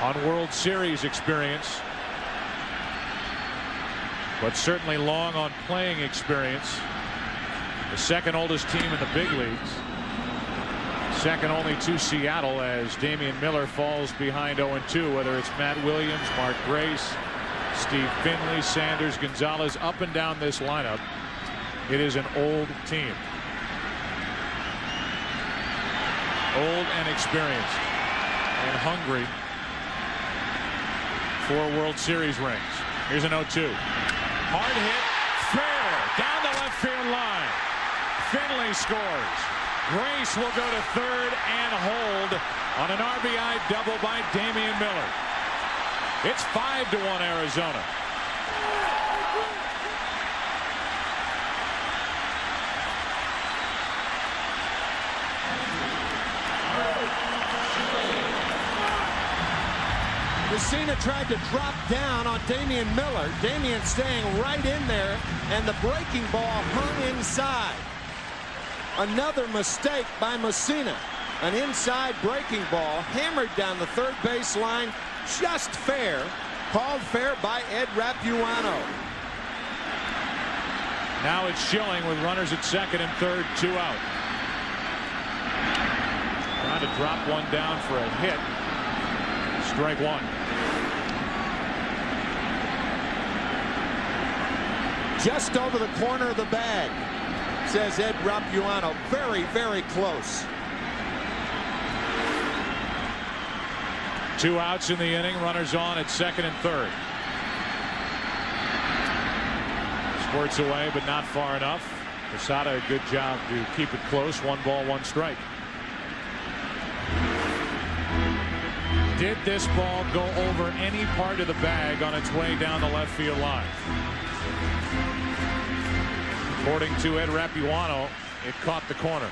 on World Series experience, but certainly long on playing experience. The second oldest team in the big leagues, second only to Seattle, as Damian Miller falls behind 0-2. Whether it's Matt Williams, Mark Grace, Steve Finley, Sanders, Gonzalez, up and down this lineup, it is an old team. Old and experienced and hungry for World Series rings. Here's an 0-2. Hard hit, fair, down the left field line. Finley scores. Grace will go to third and hold on an RBI double by Damian Miller. It's 5-1 Arizona. Messina tried to drop down on Damian Miller. Damian staying right in there, and the breaking ball hung inside. Another mistake by Messina. An inside breaking ball hammered down the third base line. Just fair. Called fair by Ed Rapuano. Now it's Schilling with runners at second and third, 2 out. Trying to drop one down for a hit. Strike one. Just over the corner of the bag, says Ed Rapuano. Very, very close. 2 outs in the inning. Runners on at second and third. Squirts away, but not far enough. Posada, a good job to keep it close. 1 ball, 1 strike. Did this ball go over any part of the bag on its way down the left field line? According to Ed Rapuano, it caught the corner.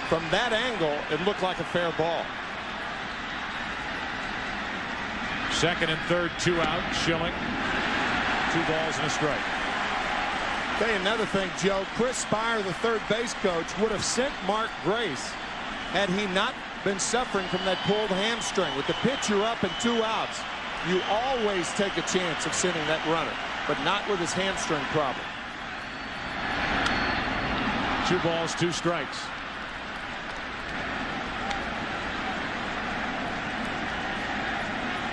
From that angle, it looked like a fair ball. Second and third, 2 out. Schilling. 2 balls and a strike. Tell you another thing, Joe. Chris Spire, the third base coach, would have sent Mark Grace had he not been suffering from that pulled hamstring. With the pitcher up and 2 outs, you always take a chance of sending that runner, but not with his hamstring problem. 2 balls, 2 strikes.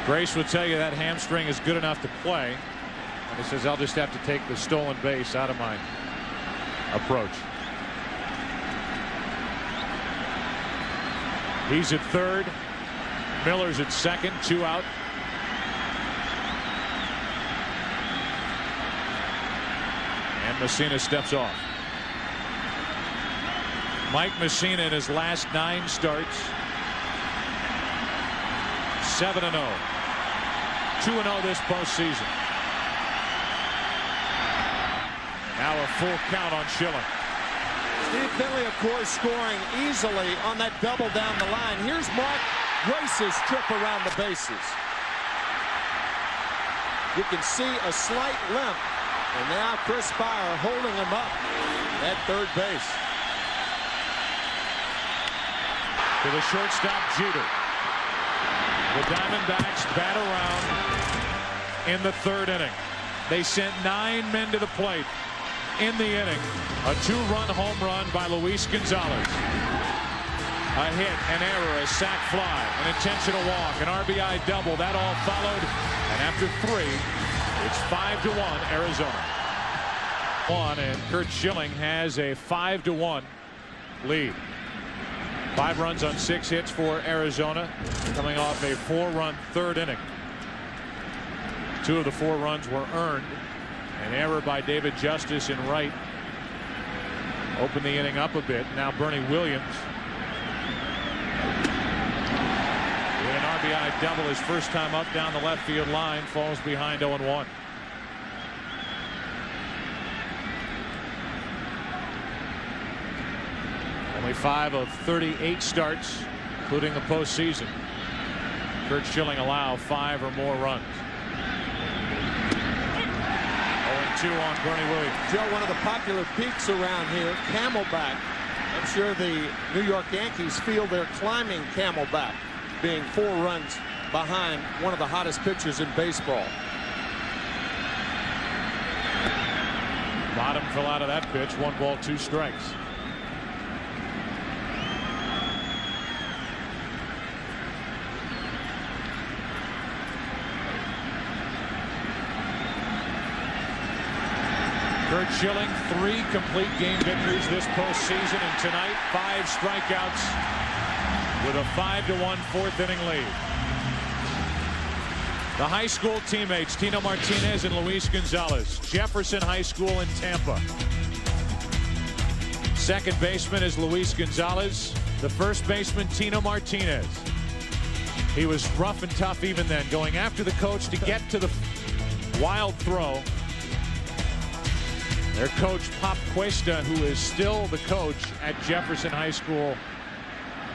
Grace would tell you that hamstring is good enough to play. And he says, I'll just have to take the stolen base out of my approach. He's at third. Miller's at second, 2 out. And Messina steps off. Mike Messina in his last 9 starts. 7-0. 2-0 this postseason. Now a full count on Schilling. Steve Billy, of course, scoring easily on that double down the line. Here's Mark Grace's trip around the bases. You can see a slight limp, and now Chris Spire holding him up at third base. To the shortstop, Jeter. The Diamondbacks bat around in the third inning. They sent 9 men to the plate in the inning. A 2-run home run by Luis Gonzalez. A hit, an error, a sac fly, an intentional walk, an RBI double. That all followed. And after 3, it's 5-1 Arizona. And Curt Schilling has a 5-1 lead. 5 runs on 6 hits for Arizona, coming off a 4-run third inning. 2 of the 4 runs were earned. An error by David Justice in right opened the inning up a bit. Now Bernie Williams with an RBI double, his first time up down the left field line, falls behind 0-1. Only 5 of 38 starts, including the postseason. Curt Schilling allow 5 or more runs. 0-2 on Bernie Williams. Joe, one of the popular peaks around here, Camelback. I'm sure the New York Yankees feel they're climbing Camelback, being 4 runs behind one of the hottest pitchers in baseball. Bottom fell out of that pitch. 1 ball, 2 strikes. Curt Schilling, 3 complete game victories this postseason, and tonight 5 strikeouts with a 5-1 4th inning lead. The high school teammates Tino Martinez and Luis Gonzalez, Jefferson High School in Tampa. Second baseman is Luis Gonzalez. The first baseman, Tino Martinez. He was rough and tough even then, going after the coach to get to the wild throw. Their coach, Pop Cuesta, who is still the coach at Jefferson High School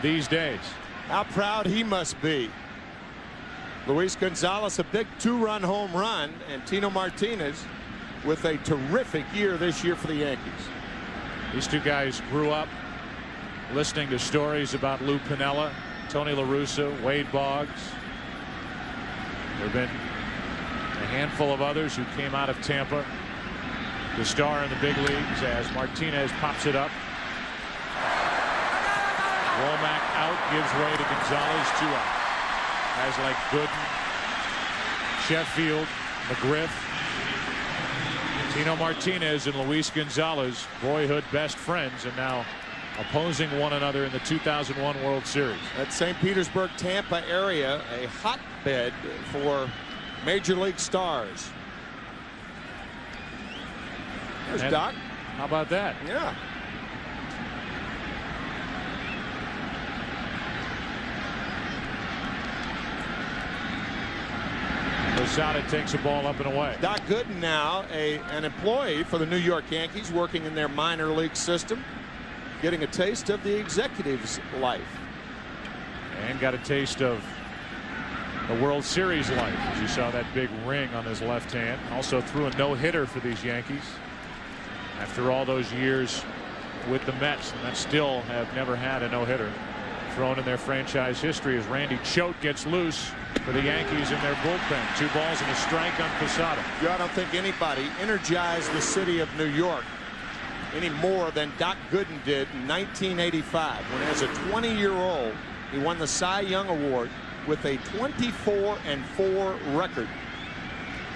these days. How proud he must be. Luis Gonzalez, a big 2-run home run, and Tino Martinez with a terrific year this year for the Yankees. These two guys grew up listening to stories about Lou Piniella, Tony La Russa, Wade Boggs. There have been a handful of others who came out of Tampa to star in the big leagues as Martinez pops it up. Womack out, gives way to Gonzalez, 2 out. Guys like Gooden, Sheffield, McGriff, Tino Martinez and Luis Gonzalez, boyhood best friends, and now opposing one another in the 2001 World Series. That St. Petersburg, Tampa area, a hotbed for major league stars. There's Doc. How about that? Yeah. Posada takes a ball up and away. Doc Gooden now an employee for the New York Yankees, working in their minor league system, getting a taste of the executive's life. And got a taste of the World Series life, as you saw that big ring on his left hand. Also threw a no-hitter for these Yankees after all those years with the Mets, and that still have never had a no-hitter thrown in their franchise history, as Randy Choate gets loose for the Yankees in their bullpen. 2 balls and a strike on Posada. I don't think anybody energized the city of New York any more than Doc Gooden did in 1985, when as a 20-year-old he won the Cy Young Award with a 24-4 record.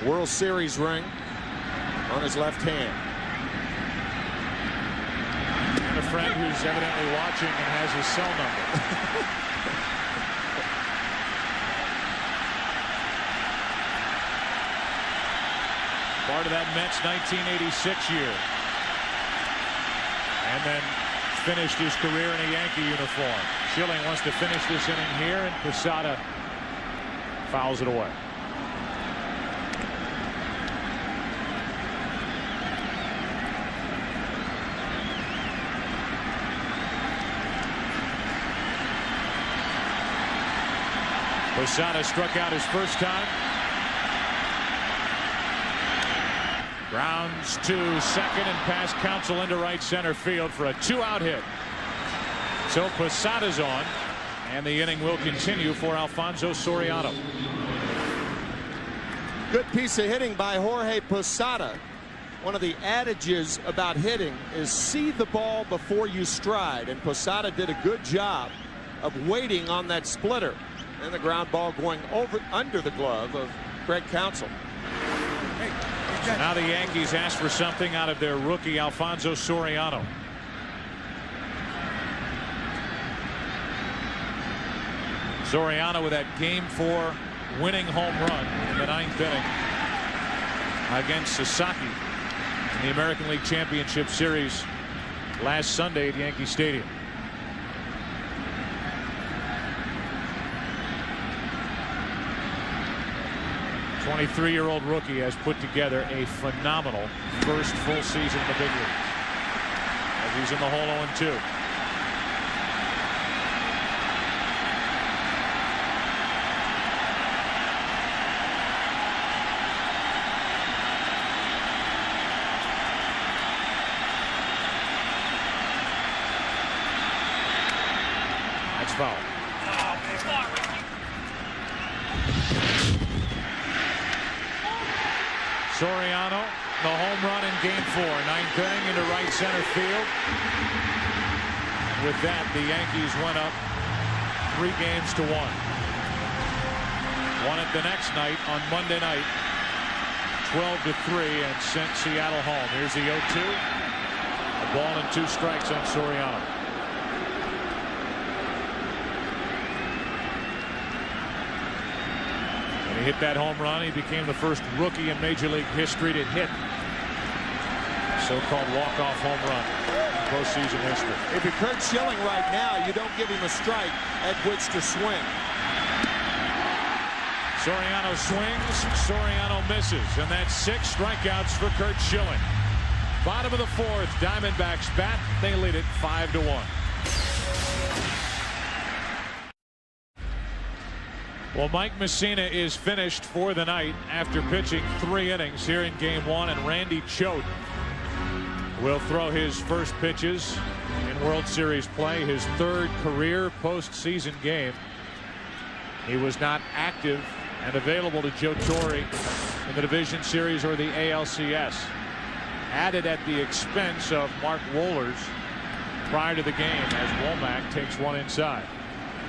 World Series ring on his left hand. And a friend who's evidently watching and has his cell number. Part of that Mets 1986 year. And then finished his career in a Yankee uniform. Schilling wants to finish this inning here, and Posada fouls it away. Posada struck out his first time. Grounds to second and past Counsell into right center field for a 2-out hit. So Posada's on, and the inning will continue for Alfonso Soriano. Good piece of hitting by Jorge Posada. One of the adages about hitting is see the ball before you stride, and Posada did a good job of waiting on that splitter, and the ground ball going under the glove of Craig Counsell. Now the Yankees ask for something out of their rookie Alfonso Soriano. Soriano with that Game 4 winning home run in the 9th inning against Sasaki in the American League Championship Series last Sunday at Yankee Stadium. The 23-year-old rookie has put together a phenomenal first full season in the big leagues, as he's in the hole 0-2. That's foul. Soriano, the home run in Game 4, 9th inning into right center field. With that, the Yankees went up 3 games to 1. Won it the next night on Monday night, 12-3, and sent Seattle home. Here's the 0-2. A ball and 2 strikes on Soriano. He hit that home run. He became the first rookie in Major League history to hit so-called walk-off home run in postseason history. If you're Curt Schilling right now, you don't give him a strike at which to swing. Soriano swings, Soriano misses, and that's 6 strikeouts for Curt Schilling. Bottom of the 4th, Diamondbacks bat. They lead it 5-1. Well, Mike Messina is finished for the night after pitching 3 innings here in game 1, and Randy Choate will throw his first pitches in World Series play, his 3rd career postseason game. He was not active and available to Joe Torre in the Division Series or the ALCS. Added at the expense of Mark Wohlers prior to the game as Womack takes one inside.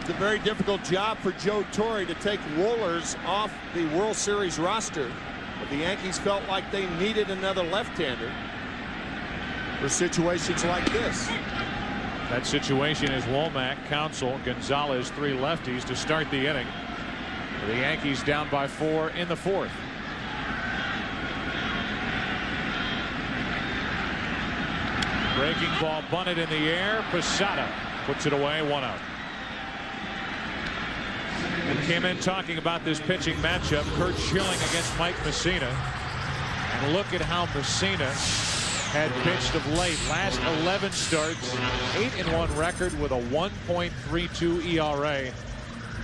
It's a very difficult job for Joe Torre to take Wohlers off the World Series roster, but the Yankees felt like they needed another left-hander for situations like this. That situation is Womack, Counsell, Gonzalez, 3 lefties to start the inning. The Yankees down by 4 in the 4th. Breaking ball bunted in the air. Posada puts it away, 1 out. We came in talking about this pitching matchup, Curt Schilling against Mike Messina. And look at how Messina had pitched of late. Last 11 starts, 8-1 record with a 1.32 ERA.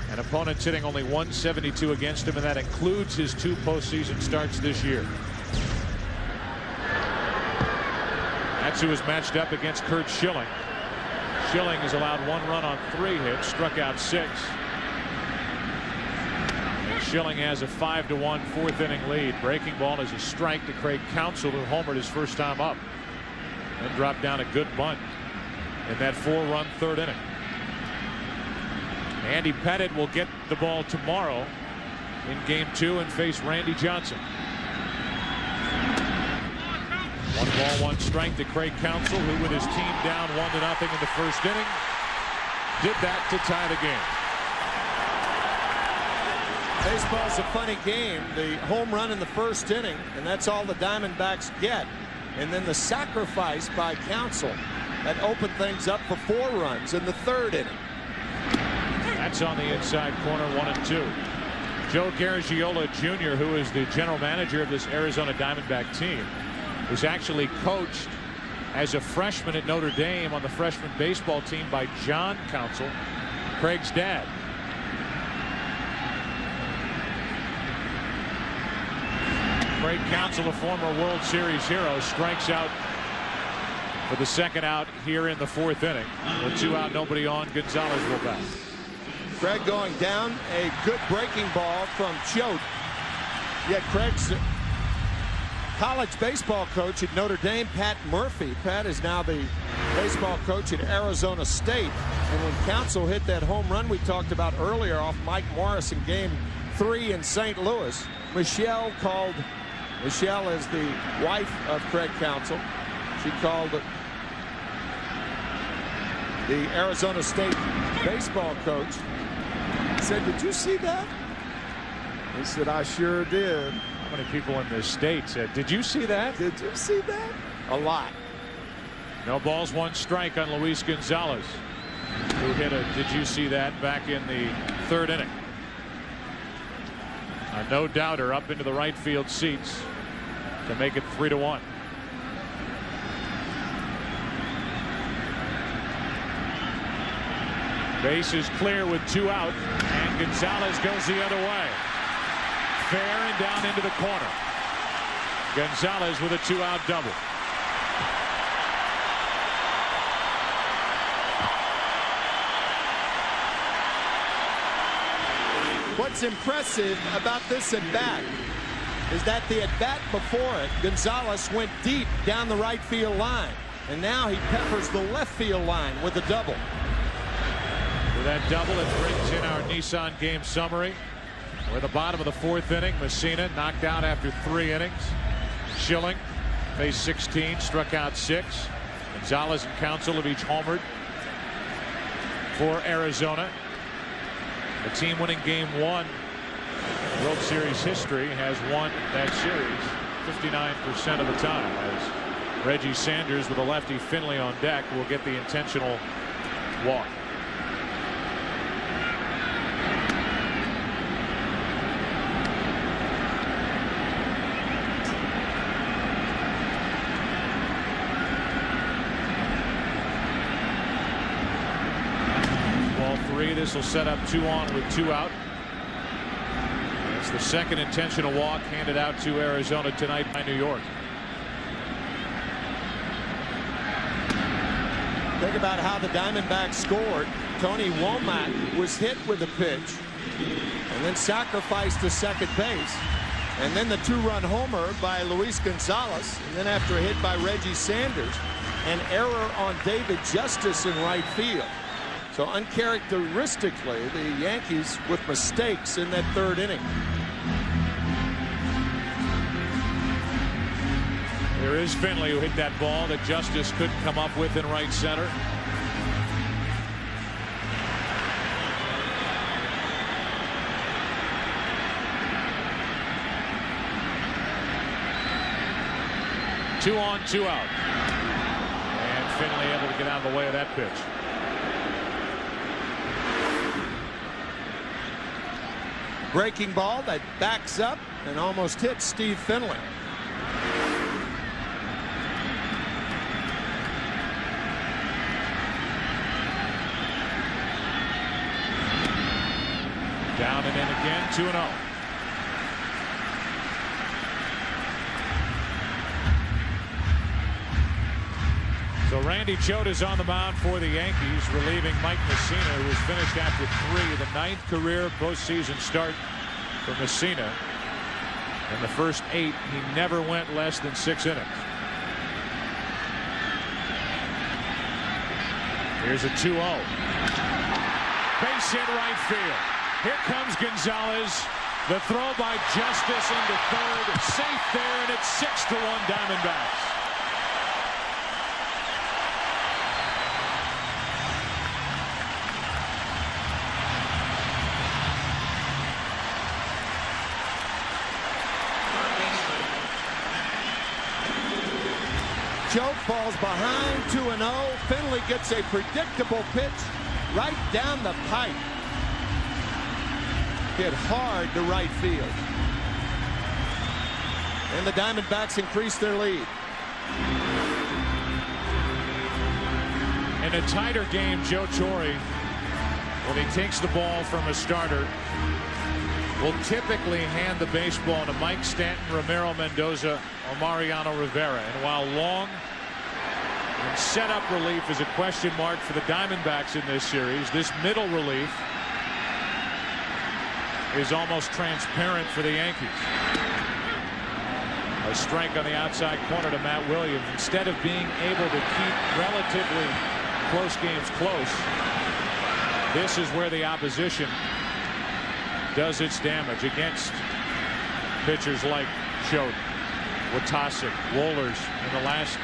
And opponents hitting only 172 against him, and that includes his 2 postseason starts this year. That's who was matched up against Curt Schilling. Schilling has allowed 1 run on 3 hits, struck out 6. And Schilling has a 5-1 4th inning lead. Breaking ball is a strike to Craig Counsell, who homered his first time up. Then dropped down a good bunt in that 4-run 3rd inning. Andy Pettitte will get the ball tomorrow in game 2 and face Randy Johnson. 1 ball, 1 strike to Craig Counsell, who with his team down 1-0 in the 1st inning did that to tie the game. Baseball's a funny game. The home run in the 1st inning, and that's all the Diamondbacks get. And then the sacrifice by Counsell that opened things up for 4 runs in the 3rd inning. That's on the inside corner, 1-2. Joe Garagiola Jr., who is the general manager of this Arizona Diamondback team, was actually coached as a freshman at Notre Dame on the freshman baseball team by John Counsell, Craig's dad. Craig Counsell, a former World Series hero, strikes out for the 2nd out here in the 4th inning. With 2 out, nobody on, Gonzalez will bat. Craig going down, a good breaking ball from Choate. Yet Craig's college baseball coach at Notre Dame, Pat Murphy. Pat is now the baseball coach at Arizona State. And when Counsell hit that home run we talked about earlier off Mike Morris in game 3 in St. Louis, Michelle is the wife of Craig Counsell. She called the Arizona State baseball coach. Said, "Did you see that?" He said, "I sure did." How many people in this state said, "Did you see that?" Did you see that? A lot. No balls, 1 strike on Luis Gonzalez, who hit a "did you see that" back in the 3rd inning. A no-doubter up into the right field seats to make it 3-1. Base is clear with 2 out, and Gonzalez goes the other way. Fair and down into the corner. Gonzalez with a 2-out double. What's impressive about this at-bat is that the at-bat before it, Gonzalez went deep down the right field line, and now he peppers the left field line with a double. With that double, it brings in our Nissan game summary. We're at the bottom of the 4th inning. Messina knocked out after 3 innings. Schilling faced 16, struck out 6. Gonzalez and Counsell have each homered for Arizona. The team winning game 1 in World Series history has won that series 59% of the time, as Reggie Sanders with a lefty Finley on deck will get the intentional walk. This will set up 2 on with 2 out. It's the second intentional walk handed out to Arizona tonight by New York. Think about how the Diamondbacks scored. Tony Womack was hit with a pitch and then sacrificed to second base. And then the two-run homer by Luis Gonzalez. And then after a hit by Reggie Sanders, an error on David Justice in right field. So uncharacteristically, the Yankees with mistakes in that third inning. There is Finley, who hit that ball that Justice couldn't come up with in right center. Two on, two out. And Finley able to get out of the way of that pitch. Breaking ball that backs up and almost hits Steve Finley. Down and in again, 2-0. So Randy Choate's on the mound for the Yankees, relieving Mike Messina, who was finished after 3, the 9th career postseason start for Messina. In the first 8, he never went less than 6 innings. Here's a 2-0. Base hit right field. Here comes Gonzalez. The throw by Justice into third. Safe there, and it's 6-1 Diamondbacks. Choate falls behind 2-0. Finley gets a predictable pitch right down the pipe. Hit hard to right field. And the Diamondbacks increase their lead. In a tighter game, Joe Torre, when he takes the ball from a starter, will typically hand the baseball to Mike Stanton, Ramiro Mendoza, or Mariano Rivera. And while long and setup relief is a question mark for the Diamondbacks in this series, this middle relief is almost transparent for the Yankees. A strike on the outside corner to Matt Williams. Instead of being able to keep relatively close games close, this is where the opposition does its damage against pitchers like Choate, Watasic, Wohlers in the last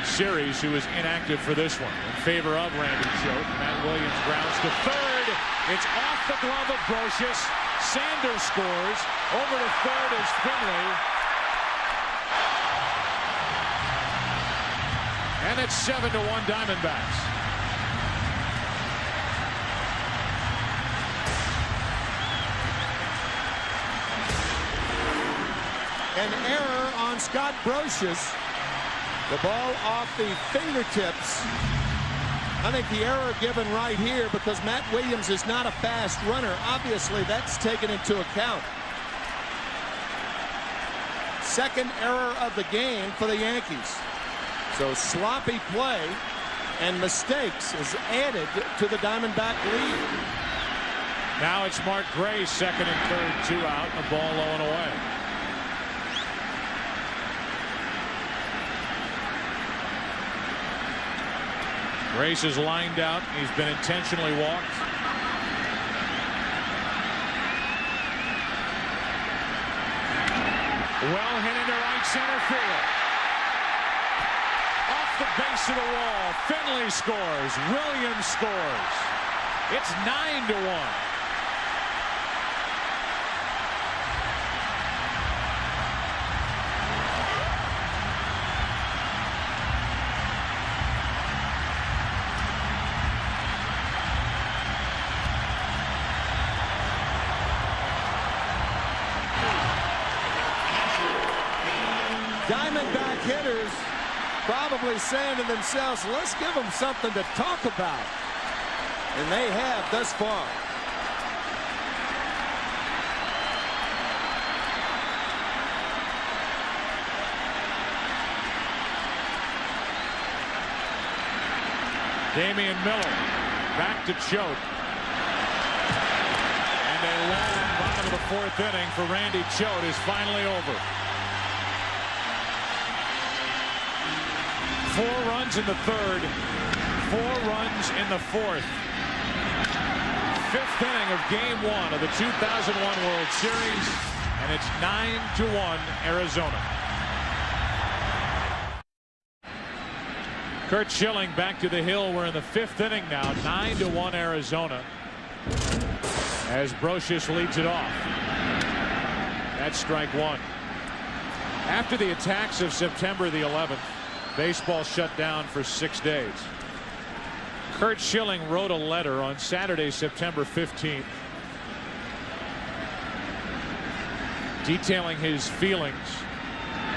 series, who was inactive for this one. In favor of Randy Choate, Matt Williams grounds to third. It's off the glove of Brocious. Sanders scores. Over to third is Finley. And it's 7-1 Diamondbacks. An error on Scott Brocious. The ball off the fingertips. I think the error given right here, because Matt Williams is not a fast runner. Obviously, that's taken into account. Second error of the game for the Yankees. So sloppy play and mistakes is added to the Diamondback lead. Now it's Mark Gray, second and third, 2 out, and the ball low and away. Grace is lined out. He's been intentionally walked. Well hit into right center field. Off the base of the wall. Finley scores. Williams scores. It's 9-1. Diamondback hitters probably saying to themselves, let's give them something to talk about. And they have thus far. Damian Miller back to Choate. And a long bottom of the fourth inning for Randy Choate is finally over. 4 runs in the third, 4 runs in the fourth. 5th inning of Game 1 of the 2001 World Series, and it's 9-1 Arizona. Curt Schilling back to the hill. We're in the 5th inning now. 9-1 Arizona as Brocious leads it off. That's strike 1. After the attacks of September the 11th, baseball shut down for 6 days. Curt Schilling wrote a letter on Saturday, September 15th, detailing his feelings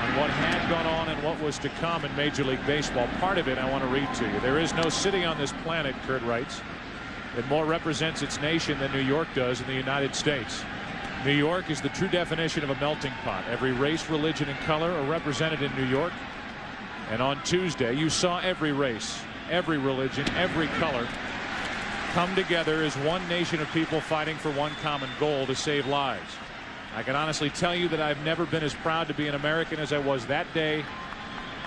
on what had gone on and what was to come in Major League Baseball. Part of it I want to read to you. There is no city on this planet, Curt writes, that more represents its nation than New York does in the United States. New York is the true definition of a melting pot. Every race, religion, and color are represented in New York. And on Tuesday, you saw every race, every religion, every color come together as one nation of people fighting for one common goal: to save lives. I can honestly tell you that I've never been as proud to be an American as I was that day,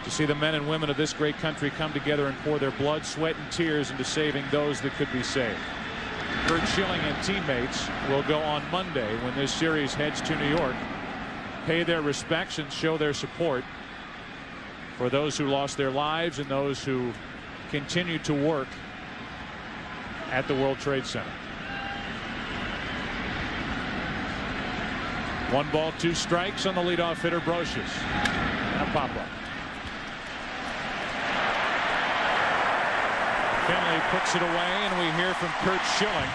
to see the men and women of this great country come together and pour their blood, sweat, and tears into saving those that could be saved. Curt Schilling and teammates will go on Monday, when this series heads to New York, pay their respects and show their support for those who lost their lives and those who continue to work at the World Trade Center. 1 ball, 2 strikes on the leadoff hitter, Brocious. And a pop-up. Finley puts it away, and we hear from Curt Schilling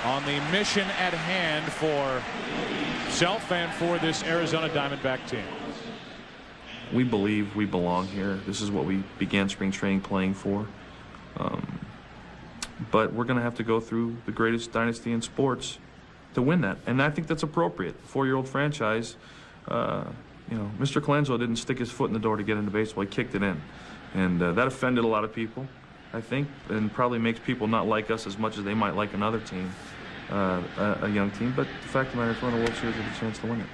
on the mission at hand for himself and for this Arizona Diamondback team. We believe we belong here. This is what we began spring training playing for. But we're going to have to go through the greatest dynasty in sports to win that. And I think that's appropriate. 4-year-old franchise, you know, Mr. Colenso didn't stick his foot in the door to get into baseball. He kicked it in. And that offended a lot of people, I think, and probably makes people not like us as much as they might like another team, a young team. But the fact of the matter is, we're in a World Series with a chance to win it.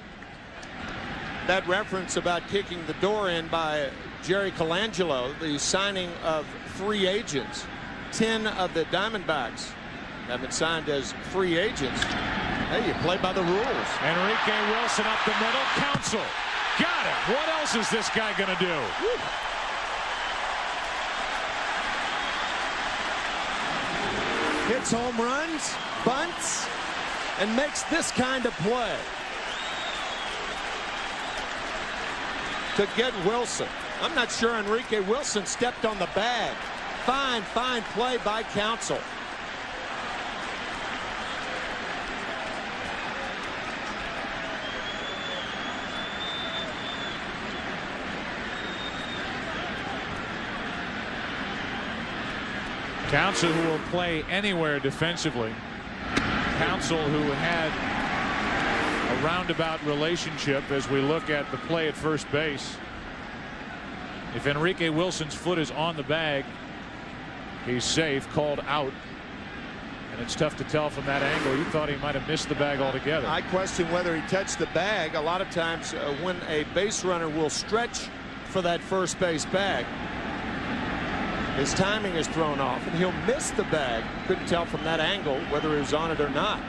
That reference about kicking the door in by Jerry Colangelo, the signing of 3 agents. 10 of the Diamondbacks have been signed as free agents. Hey, you play by the rules. Enrique Wilson up the middle. Counsell. Got it. What else is this guy going to do? Woo. Hits home runs, bunts, and makes this kind of play to get Wilson. I'm not sure Enrique Wilson stepped on the bag. Fine play by Counsell. Counsell, who will play anywhere defensively. Counsell, who had a roundabout relationship as we look at the play at first base. If Enrique Wilson's foot is on the bag, he's safe, called out. And it's tough to tell from that angle. You thought he might have missed the bag altogether. I question whether he touched the bag. A lot of times when a base runner will stretch for that first base bag, his timing is thrown off and he'll miss the bag. Couldn't tell from that angle whether he was on it or not.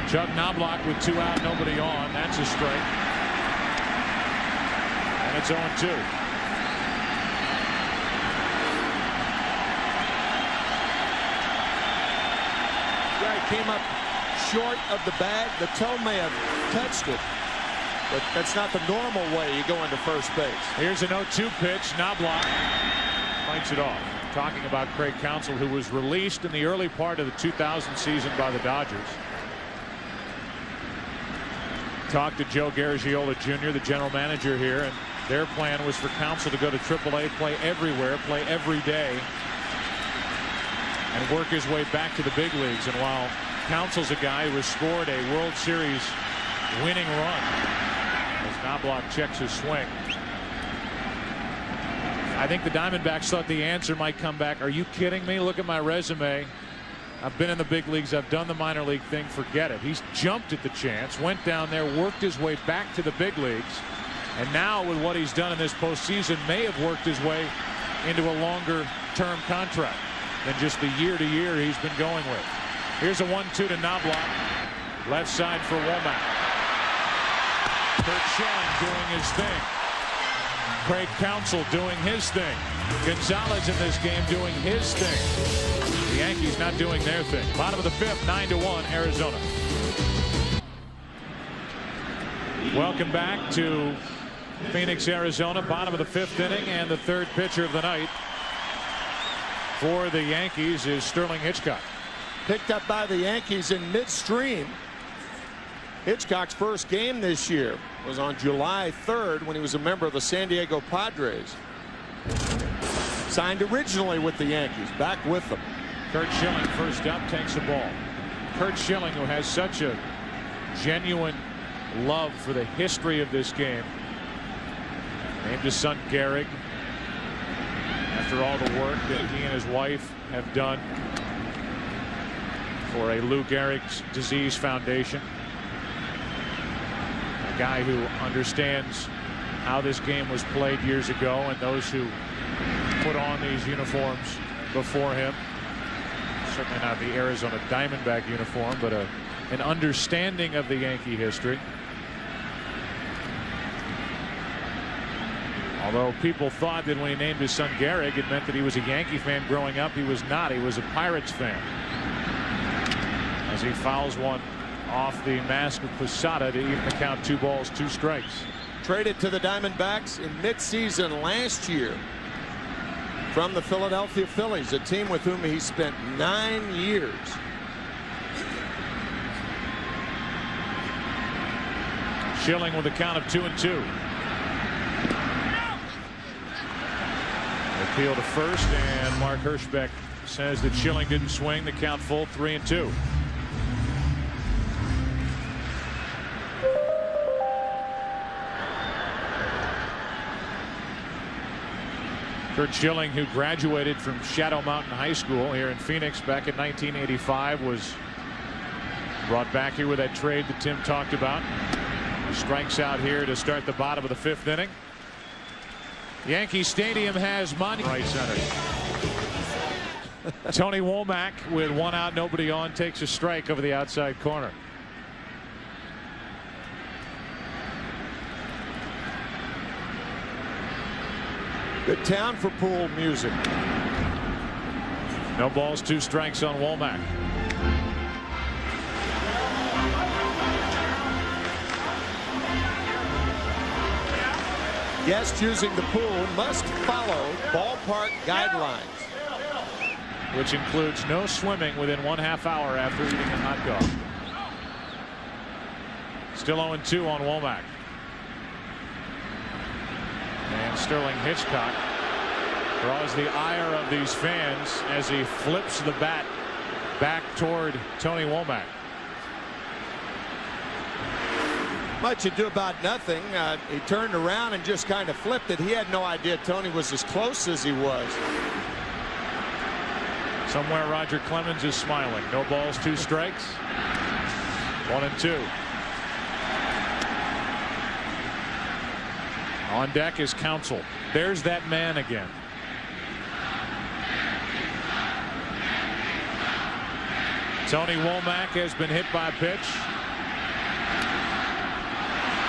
Chuck Knobloch with 2 out, nobody on. That's a strike. And it's 0-2. Came up short of the bag. The toe may have touched it, but that's not the normal way you go into first base. Here's an 0-2 pitch. Knobloch fights it off. Talking about Craig Counsell, who was released in the early part of the 2000 season by the Dodgers. Talked to Joe Garagiola Jr., the general manager here, and their plan was for Counsell to go to AAA, play everywhere, play every day, and work his way back to the big leagues. And while Counsell's a guy who has scored a World Series winning run, as Knobloch checks his swing. I think the Diamondbacks thought the answer might come back. Are you kidding me? Look at my resume. I've been in the big leagues. I've done the minor league thing. Forget it. He's jumped at the chance, went down there, worked his way back to the big leagues, and now with what he's done in this postseason may have worked his way into a longer term contract than just the year-to-year he's been going with. Here's a 1-2 to Knobloch. Left side for Womack. Kurt Schilling doing his thing. Craig Counsell doing his thing. Gonzalez in this game doing his thing. The Yankees not doing their thing. Bottom of the fifth, 9-1 Arizona. Welcome back to Phoenix, Arizona. Bottom of the fifth inning, and the third pitcher of the night for the Yankees is Sterling Hitchcock. Picked up by the Yankees in midstream. Hitchcock's first game this year was on July 3rd when he was a member of the San Diego Padres. Signed originally with the Yankees, back with them. Curt Schilling first up, takes the ball. Curt Schilling, who has such a genuine love for the history of this game, named his son Gehrig after all the work that he and his wife have done for a Lou Gehrig's Disease Foundation. A guy who understands how this game was played years ago, and those who put on these uniforms before him. Certainly not the Arizona Diamondback uniform, but an understanding of the Yankee history. Although people thought that when he named his son Gehrig, it meant that he was a Yankee fan growing up. He was not. He was a Pirates fan. As he fouls one off the mask of Posada to even the count, 2 balls, 2 strikes. Traded to the Diamondbacks in midseason last year from the Philadelphia Phillies, a team with whom he spent 9 years. Schilling with a count of 2-2. Appeal to first, and Mark Hirschbeck says that Schilling didn't swing. The count full, 3-2. Curt Schilling, who graduated from Shadow Mountain High School here in Phoenix back in 1985, was brought back here with that trade that Tim talked about. Strikes out here to start the bottom of the fifth inning. Yankee Stadium has money. Right center. Tony Womack with 1 out, nobody on, takes a strike over the outside corner. Good town for pool music. No balls, 2 strikes on Womack. Guests using the pool must follow ballpark guidelines, which includes no swimming within 1/2 hour after eating a hot dog. Still 0-2 on Womack. And Sterling Hitchcock draws the ire of these fans as he flips the bat back toward Tony Womack. Much ado about nothing. He turned around and just kind of flipped it. He had no idea Tony was as close as he was. Somewhere Roger Clemens is smiling. No balls, 2 strikes. 1-2. On deck is Counsell. There's that man again. Tony Womack has been hit by a pitch.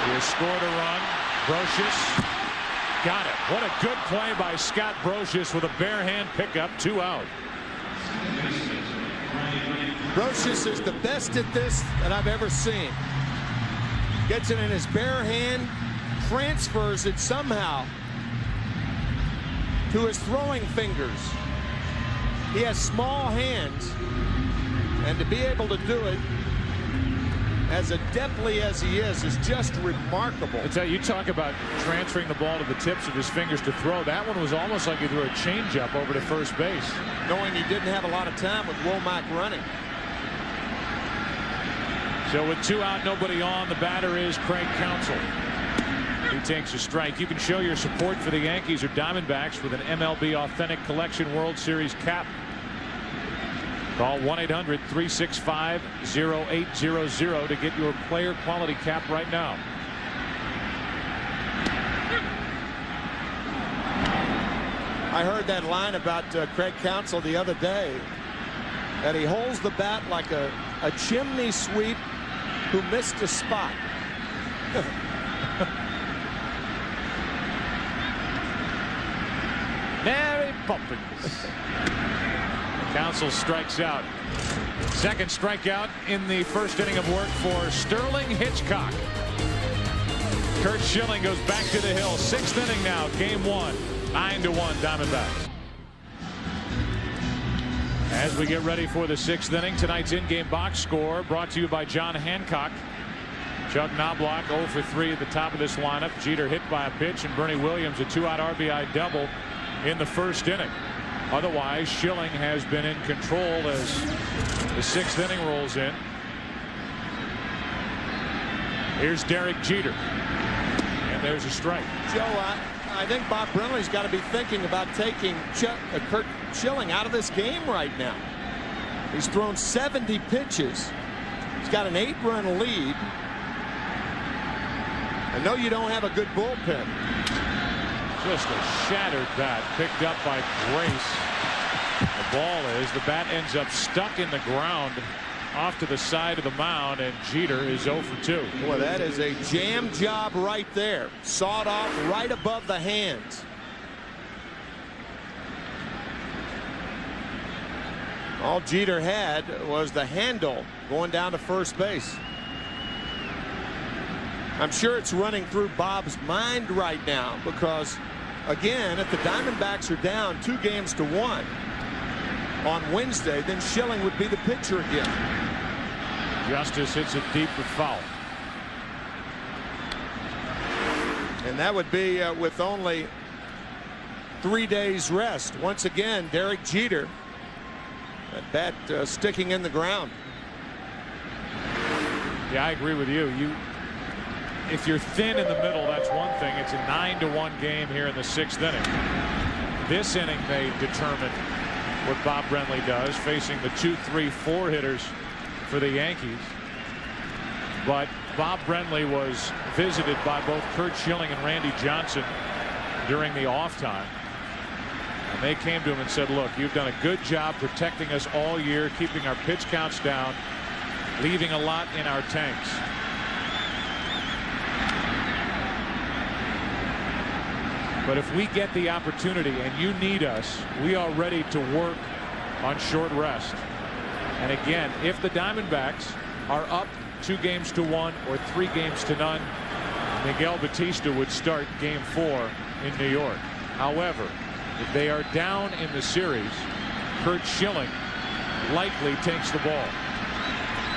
He has scored a run. Brocious got it. What a good play by Scott Brocious with a bare hand pickup, 2 out. Brocious is the best at this that I've ever seen. Gets it in his bare hand, transfers it somehow to his throwing fingers. He has small hands, and to be able to do it as adeptly as he is just remarkable. You talk about transferring the ball to the tips of his fingers to throw. That one was almost like he threw a changeup over to first base. Knowing he didn't have a lot of time with Womack running. So with 2 out, nobody on, the batter is Craig Counsell. He takes a strike. You can show your support for the Yankees or Diamondbacks with an MLB Authentic Collection World Series cap. Call 1-800-365-0800 to get your player quality cap right now. I heard that line about Craig Counsell the other day, that he holds the bat like a chimney sweep who missed a spot. Mary Poppins. Counsell strikes out. Second strikeout in the first inning of work for Sterling Hitchcock. Curt Schilling goes back to the hill. Sixth inning now, game one. 9-1 Diamondbacks. As we get ready for the sixth inning, tonight's in-game box score brought to you by John Hancock. Chuck Knobloch 0 for 3 at the top of this lineup. Jeter hit by a pitch, and Bernie Williams a 2-out RBI double in the first inning. Otherwise, Schilling has been in control as the sixth inning rolls in. Here's Derek Jeter, and there's a strike. Joe, I think Bob Brenly's got to be thinking about taking Curt Schilling out of this game right now. He's thrown 70 pitches. He's got an 8-run lead. I know you don't have a good bullpen. Just a shattered bat picked up by Grace. The ball the bat ends up stuck in the ground off to the side of the mound, and Jeter is 0 for 2. Boy, that is a jam job right there. Sawed off right above the hands. All Jeter had was the handle going down to first base. I'm sure it's running through Bob's mind right now because, again, if the Diamondbacks are down 2-1 on Wednesday, then Schilling would be the pitcher again. Justice hits it deep for foul. And that would be with only 3 days rest. Once again, Derek Jeter, that bat sticking in the ground. Yeah, I agree with you. If you're thin in the middle, that's one thing. It's a 9-1 game here in the sixth inning. This inning may determine what Bob Brenly does, facing the 2, 3, 4 hitters for the Yankees. But Bob Brenly was visited by both Curt Schilling and Randy Johnson during the off time. And they came to him and said, look, you've done a good job protecting us all year, keeping our pitch counts down, leaving a lot in our tanks. But if we get the opportunity and you need us, we are ready to work on short rest. And again, if the Diamondbacks are up 2-1 or 3-0, Miguel Batista would start game 4 in New York. However, if they are down in the series, Curt Schilling likely takes the ball.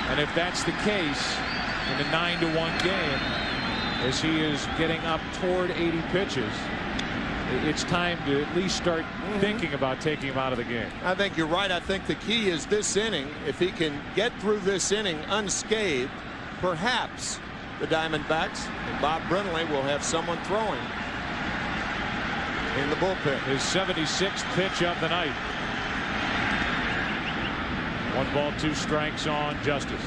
And if that's the case in a 9-1 game, as he is getting up toward 80 pitches, it's time to at least start thinking about taking him out of the game. I think you're right. I think the key is this inning. If he can get through this inning unscathed, perhaps the Diamondbacks and Bob Brenly will have someone throwing in the bullpen. His 76th pitch of the night. 1 ball, 2 strikes on Justice.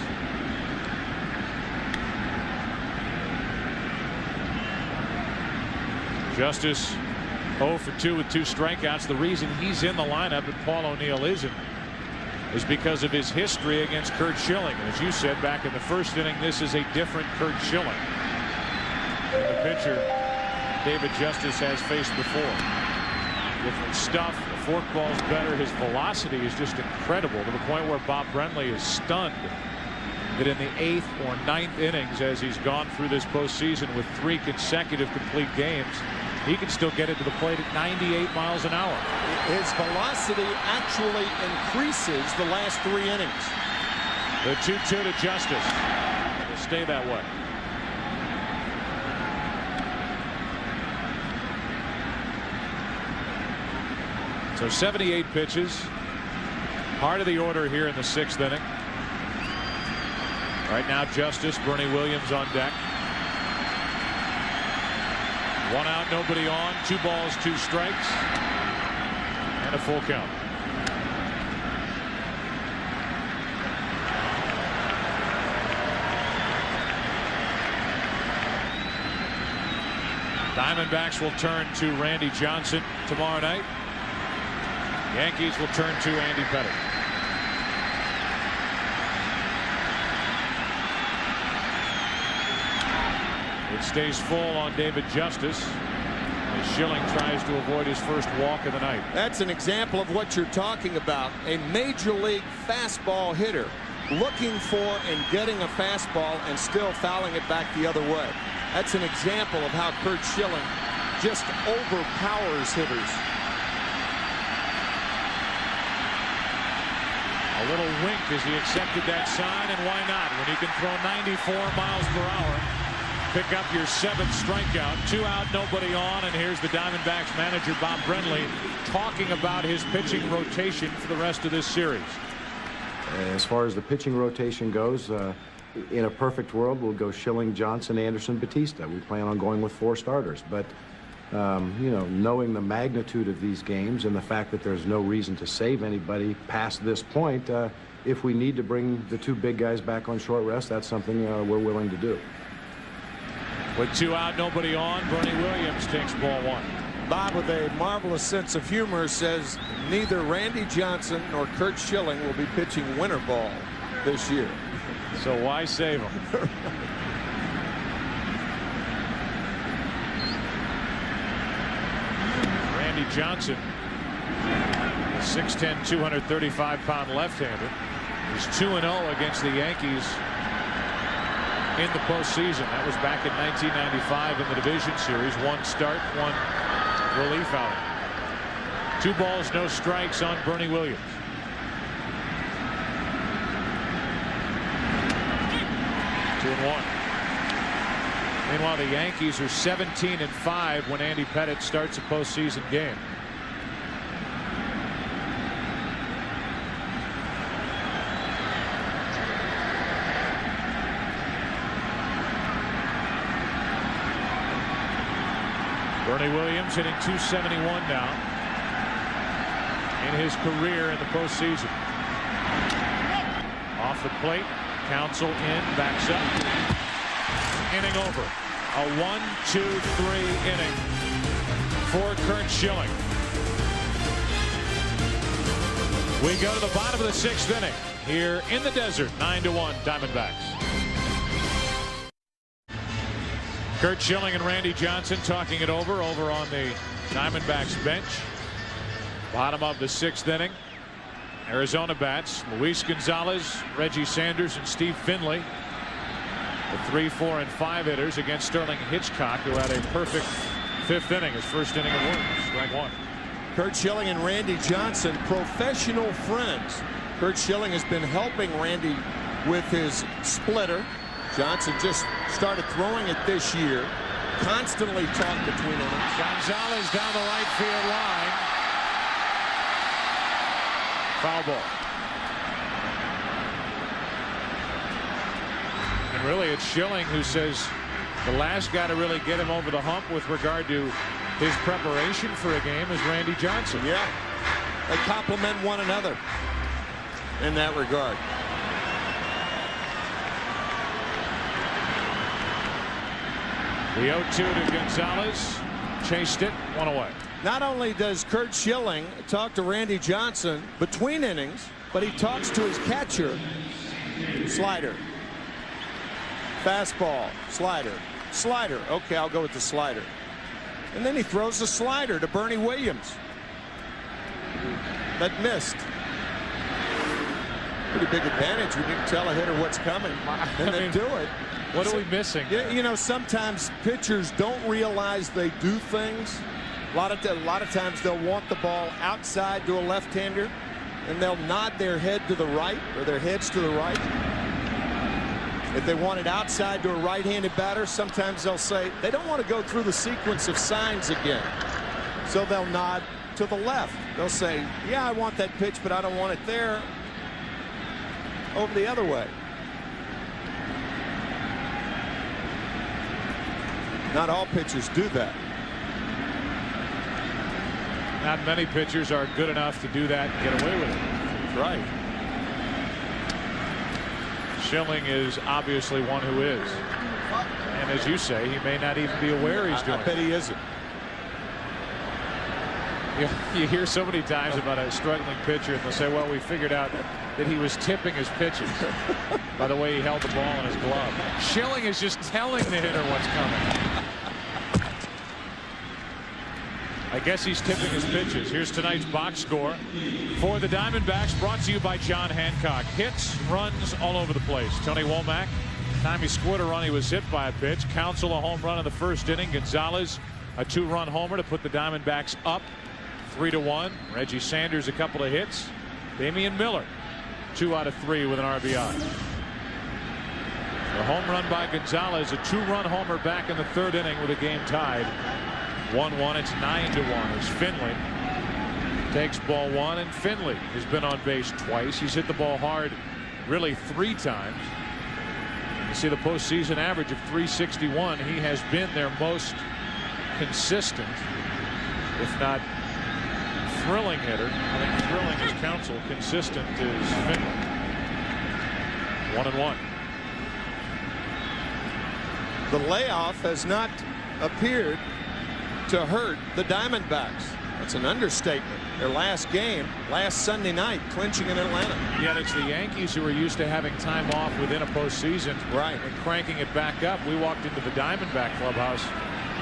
Justice 0 for 2 with 2 strikeouts. The reason he's in the lineup and Paul O'Neill isn't is because of his history against Curt Schilling. And as you said back in the first inning, this is a different Curt Schilling than the pitcher David Justice has faced before. Different stuff. The forkball's better. His velocity is just incredible, to the point where Bob Brenly is stunned that in the 8th or 9th innings, as he's gone through this postseason with 3 consecutive complete games, he can still get it to the plate at 98 miles an hour. His velocity actually increases the last 3 innings. The 2-2 to Justice. It'll stay that way. So 78 pitches. Part of the order here in the 6th inning. Right now, Justice, Bernie Williams on deck. 1 out, nobody on, 2 balls, 2 strikes, and a full count. Diamondbacks will turn to Randy Johnson tomorrow night. Yankees will turn to Andy Pettitte. It stays full on David Justice as Schilling tries to avoid his first walk of the night. That's an example of what you're talking about. A major league fastball hitter looking for and getting a fastball and still fouling it back the other way. That's an example of how Curt Schilling just overpowers hitters. A little wink as he accepted that sign, and why not? When you can throw 94 miles per hour, pick up your 7th strikeout, 2 out, nobody on, and here's the Diamondbacks manager Bob Brenly talking about his pitching rotation for the rest of this series. As far as the pitching rotation goes, in a perfect world, we'll go Schilling, Johnson, Anderson, Batista. We plan on going with 4 starters, but you know, knowing the magnitude of these games and the fact that there's no reason to save anybody past this point, if we need to bring the 2 big guys back on short rest, that's something we're willing to do. With 2 out, nobody on, Bernie Williams takes ball 1. Bob, with a marvelous sense of humor, says neither Randy Johnson nor Curt Schilling will be pitching winter ball this year. So why save him? Randy Johnson, 6'10", 235-pound left-hander, is 2-0 against the Yankees in the postseason. That was back in 1995 in the division series. 1 start, 1 relief outing. 2 balls, no strikes on Bernie Williams. Meanwhile, the Yankees are 17-5 when Andy Pettitte starts a postseason game. Bernie Williams hitting .271 now in his career in the postseason. Off the plate. Counsel in, backs up. Inning over. A 1-2-3 inning for Curt Schilling. We go to the bottom of the 6th inning here in the desert. 9-1 Diamondbacks. Curt Schilling and Randy Johnson talking it over on the Diamondbacks bench. Bottom of the 6th inning. Arizona bats Luis Gonzalez, Reggie Sanders, and Steve Finley. The 3, 4, and 5 hitters against Sterling Hitchcock, who had a perfect 5th inning, his first inning of work. Strike 1. Curt Schilling and Randy Johnson, professional friends. Curt Schilling has been helping Randy with his splitter. Johnson just started throwing it this year. Constantly talk between them. Gonzalez down the right field line. Foul ball. And really, it's Schilling who says the last guy to really get him over the hump with regard to his preparation for a game is Randy Johnson. Yeah, they complement one another in that regard. The 0-2 to Gonzalez. Chased it, 1 away. Not only does Curt Schilling talk to Randy Johnson between innings, but he talks to his catcher. Slider. Fastball. Slider. Slider. Okay, I'll go with the slider. And then he throws the slider to Bernie Williams. That missed. Pretty big advantage when you can tell a hitter what's coming and then do it. What are we missing? You know, sometimes pitchers don't realize they do things. A lot of times they'll want the ball outside to a left-hander, and they'll nod their head to the right, or their heads to the right. If they want it outside to a right-handed batter, sometimes they'll say they don't want to go through the sequence of signs again. So they'll nod to the left. They'll say, yeah, I want that pitch, but I don't want it there. Over the other way. Not all pitchers do that. Not many pitchers are good enough to do that and get away with it. That's right. Schilling is obviously one who is. And as you say, he may not even be aware he's doing I bet he isn't. You hear so many times about a struggling pitcher, and they'll say, well, we figured out that he was tipping his pitches by the way he held the ball in his glove. Schilling is just telling the hitter what's coming. I guess he's tipping his pitches. Here's tonight's box score for the Diamondbacks, brought to you by John Hancock. Hits, runs all over the place. Tony Womack, time he scored a run, he was hit by a pitch. Counsell a home run in the first inning. Gonzalez a 2-run homer to put the Diamondbacks up 3-1. Reggie Sanders a couple of hits. Damian Miller 2 out of 3 with an RBI. The home run by Gonzalez, a 2-run homer back in the third inning with a game tied 1-1. It's 9-1 as Finley takes ball 1, and Finley has been on base twice. He's hit the ball hard really 3 times. You see the postseason average of 361. He has been their most consistent, if not thrilling hitter. I think thrilling is Counsell. Consistent is Finley. 1-1. The layoff has not appeared to hurt the Diamondbacks. That's an understatement. Their last game, last Sunday night, clinching in Atlanta. Yet it's the Yankees who are used to having time off within a postseason, right, and cranking it back up. We walked into the Diamondback clubhouse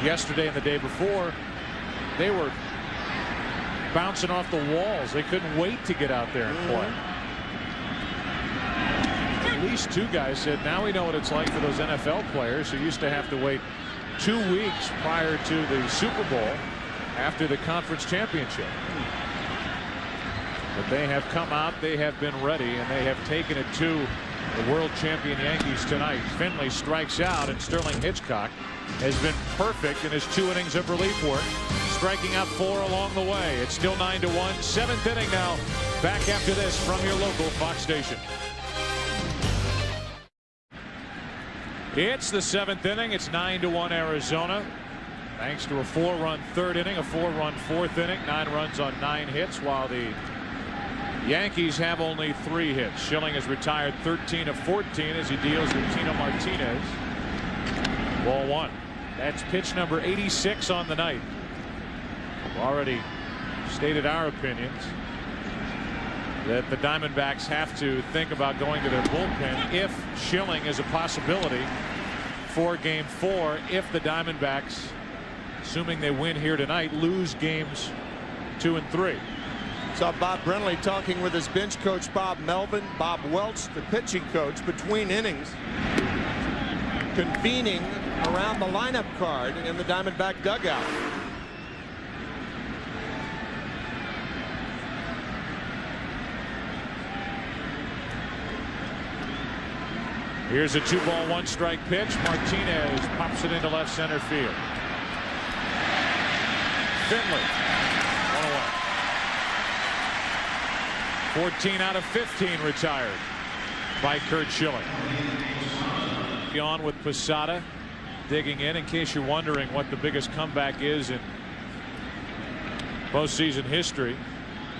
yesterday and the day before. They were bouncing off the walls. They couldn't wait to get out there and play. At least 2 guys said, now we know what it's like for those NFL players who used to have to wait 2 weeks prior to the Super Bowl after the conference championship. But they have come out, they have been ready, and they have taken it to the world champion Yankees tonight. Finley strikes out, and Sterling Hitchcock has been perfect in his 2 innings of relief work, striking out 4 along the way. It's still 9-1. 7th inning now. Back after this from your local Fox station. It's the 7th inning. It's 9-1 Arizona. Thanks to a 4-run 3rd inning, a 4-run 4th inning, 9 runs on 9 hits, while the Yankees have only 3 hits. Schilling has retired 13 of 14 as he deals with Tino Martinez. Ball 1. That's pitch number 86 on the night. We've already stated our opinions that the Diamondbacks have to think about going to their bullpen if Schilling is a possibility for game 4, if the Diamondbacks, assuming they win here tonight, lose games 2 and 3. Saw Bob Brenly talking with his bench coach Bob Melvin. Bob Welch, the pitching coach, between innings, convening around the lineup card in the Diamondback dugout. Here's a 2-ball 1-strike pitch. Martinez pops it into left center field. Finley 1-1. 14 out of 15 retired by Curt Schilling. On with Posada digging in case you're wondering what the biggest comeback is in postseason history.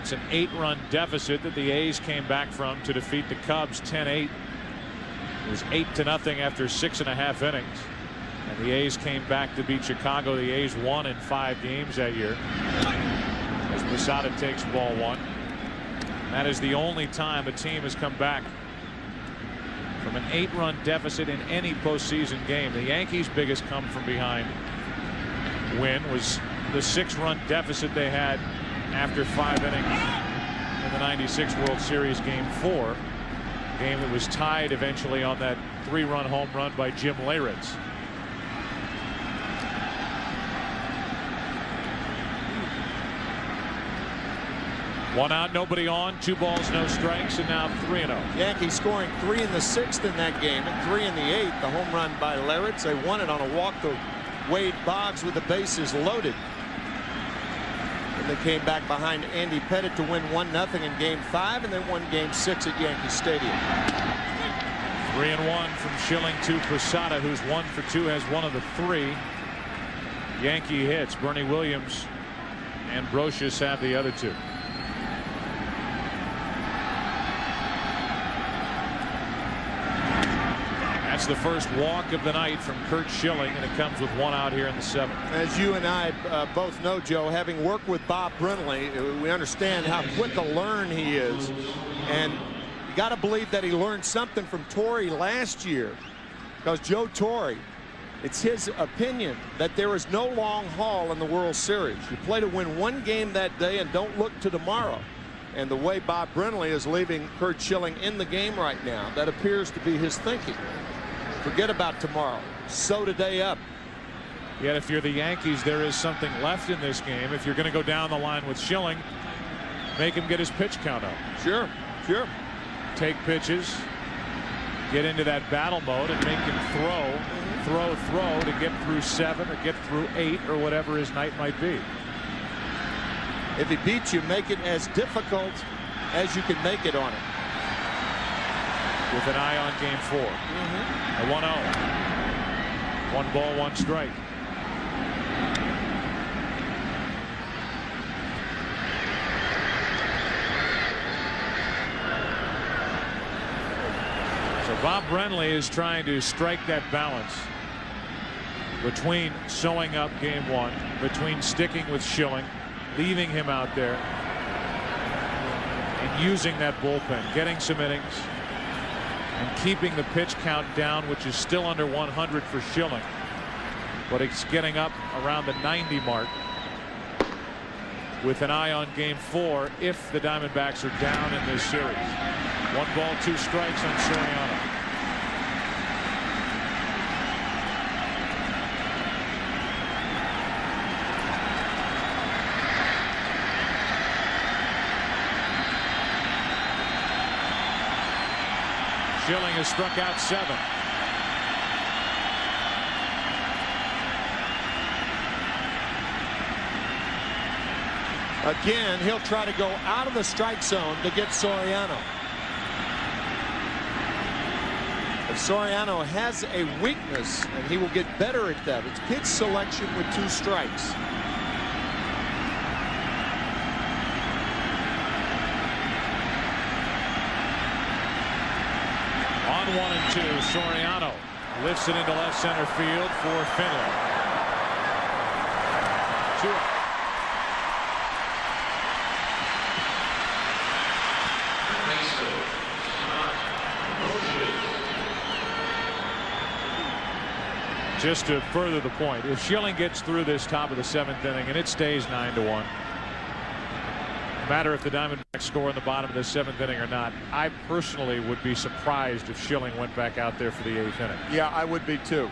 It's an 8-run deficit that the A's came back from to defeat the Cubs 10-8. It was 8-0 after 6.5 innings, and the A's came back to beat Chicago. The A's won in 5 games that year as Posada takes ball 1. That is the only time a team has come back from an 8-run deficit in any postseason game. The Yankees' biggest come from behind win was the 6-run deficit they had after 5 innings in the '96 World Series game 4. Game that was tied eventually on that 3-run home run by Jim Leyritz. One out, nobody on, 2 balls, no strikes, and now 3-0. Yankees scoring 3 in the 6th in that game and 3 in the 8th. The home run by Leyritz. They won it on a walk to Wade Boggs with the bases loaded. And they came back behind Andy Pettitte to win 1-0 in game 5, and then won game 6 at Yankee Stadium. 3-1 from Schilling to Posada, who's 1 for 2, has one of the 3 Yankee hits. Bernie Williams and Brocious have the other 2. That's the first walk of the night from Curt Schilling, and it comes with 1 out here in the 7th. As you and I both know, Joe, having worked with Bob Brindley, we understand how quick a learn he is. And you got to believe that he learned something from Torre last year, because Joe Torre, it's his opinion that there is no long haul in the World Series. You play to win 1 game that day and don't look to tomorrow. And the way Bob Brindley is leaving Curt Schilling in the game right now, that appears to be his thinking. Forget about tomorrow. Sew today up. Yet if you're the Yankees, there is something left in this game. If you're going to go down the line with Schilling, make him get his pitch count up. Sure. Take pitches, get into that battle mode, and make him throw to get through 7 or get through 8 or whatever his night might be. If he beats you, make it as difficult as you can make it on him. With an eye on game 4. A 1-0. 1 ball, 1 strike. So Bob Brindley is trying to strike that balance between sewing up game 1, between sticking with Schilling, leaving him out there, and using that bullpen, getting some innings, and keeping the pitch count down, which is still under 100 for Schilling, but it's getting up around the 90 mark, with an eye on game 4 if the Diamondbacks are down in this series. 1 ball, 2 strikes on Soriano. Schilling has struck out 7. Again, he'll try to go out of the strike zone to get Soriano. If Soriano has a weakness, and he will get better at that, it's pitch selection with 2 strikes. On 1 and 2, Soriano lifts it into left center field for Finley. 2 out. Just to further the point, if Schilling gets through this top of the 7th inning and it stays 9-1, no matter if the Diamondbacks score in the bottom of the 7th inning or not, I personally would be surprised if Schilling went back out there for the 8th inning. Yeah, I would be too.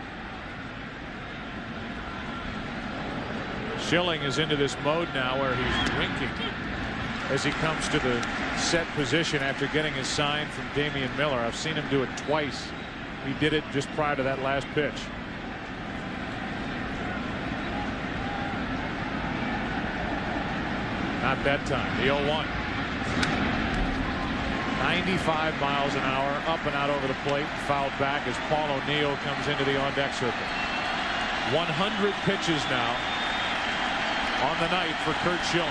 Schilling is into this mode now where he's winking as he comes to the set position after getting his sign from Damian Miller. I've seen him do it twice. He did it just prior to that last pitch. Not that time. The 0-1. 95 miles an hour up and out over the plate. Fouled back as Paul O'Neill comes into the on-deck circle. 100 pitches now on the night for Curt Schilling.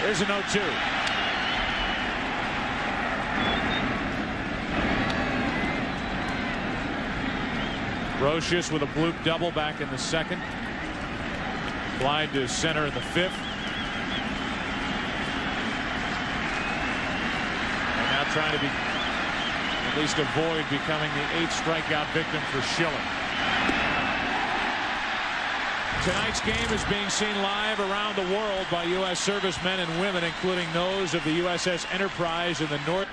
There's an 0-2. Brocious with a bloop double back in the 2nd. Fly to center in the 5th. And now trying to at least avoid becoming the 8th strikeout victim for Schilling. Tonight's game is being seen live around the world by U.S. servicemen and women, including those of the USS Enterprise in the North.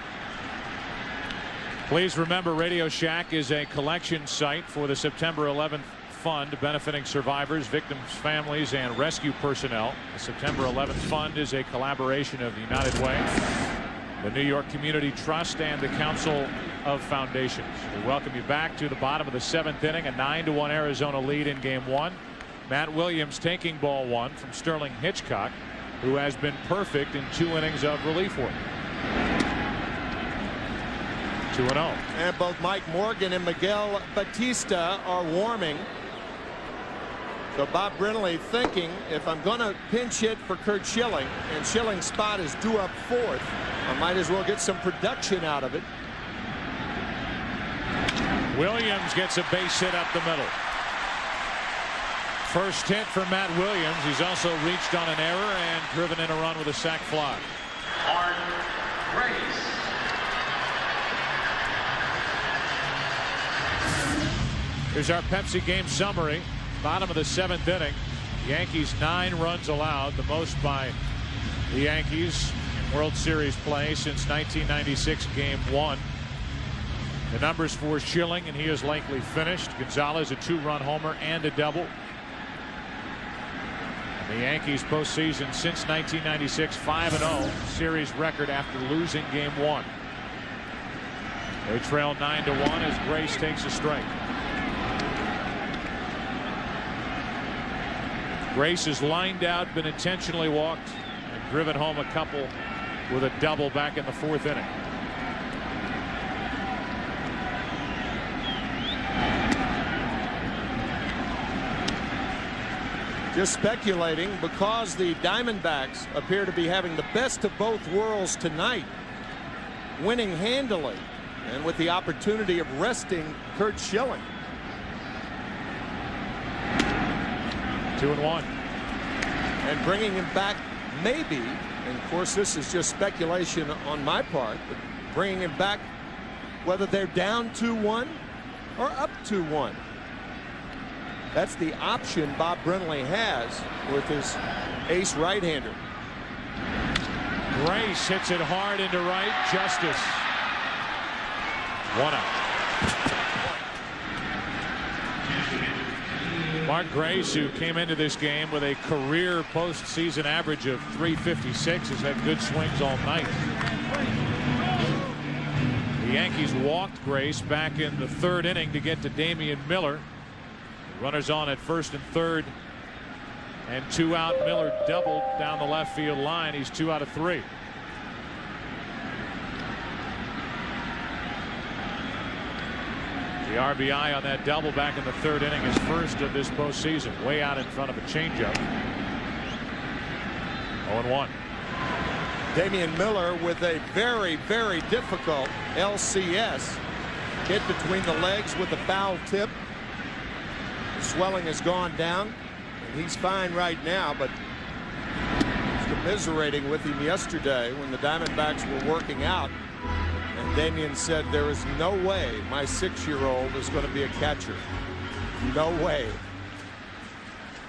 Please remember, Radio Shack is a collection site for the September 11th Fund, benefiting survivors, victims, families, and rescue personnel. The September 11th Fund is a collaboration of the United Way, the New York Community Trust, and the Council of Foundations. We welcome you back to the bottom of the 7th inning, a 9-1 Arizona lead in game 1. Matt Williams taking ball 1 from Sterling Hitchcock, who has been perfect in 2 innings of relief work. 2-0. And both Mike Morgan and Miguel Batista are warming. So Bob Brenly thinking, if I'm going to pinch hit for Curt Schilling, and Schilling's spot is due up fourth, I might as well get some production out of it. Williams gets a base hit up the middle. First hit for Matt Williams. He's also reached on an error and driven in a run with a sac fly. Here's our Pepsi game summary. Bottom of the 7th inning. Yankees 9 runs allowed, the most by the Yankees in World Series play since 1996 Game 1. The numbers for Schilling, and he is likely finished. Gonzalez a 2-run homer and a double. And the Yankees postseason since 1996 5-0, series record after losing Game 1. They trail 9-1 as Grace takes a strike. Grace has lined out, been intentionally walked, and driven home a couple with a double back in the 4th inning. Just speculating, because the Diamondbacks appear to be having the best of both worlds tonight, winning handily and with the opportunity of resting Curt Schilling. 2-1. And bringing him back, maybe, and of course this is just speculation on my part, but bringing him back whether they're down 2-1 or up 2-1. That's the option Bob Brenly has with his ace right-hander. Grace hits it hard into right. Justice. 1 out. Mark Grace, who came into this game with a career postseason average of .356, has had good swings all night. The Yankees walked Grace back in the 3rd inning to get to Damian Miller. Runners on at 1st and 3rd, and 2 out. Miller doubled down the left field line. He's 2 out of 3. The RBI on that double back in the 3rd inning is first of this postseason, way out in front of a changeup. 0-1. Damian Miller with a very, very difficult LCS. Hit between the legs with a foul tip. The swelling has gone down. He's fine right now, but I was commiserating with him yesterday when the Diamondbacks were working out. And Damian said, there is no way my 6-year-old is going to be a catcher. No way.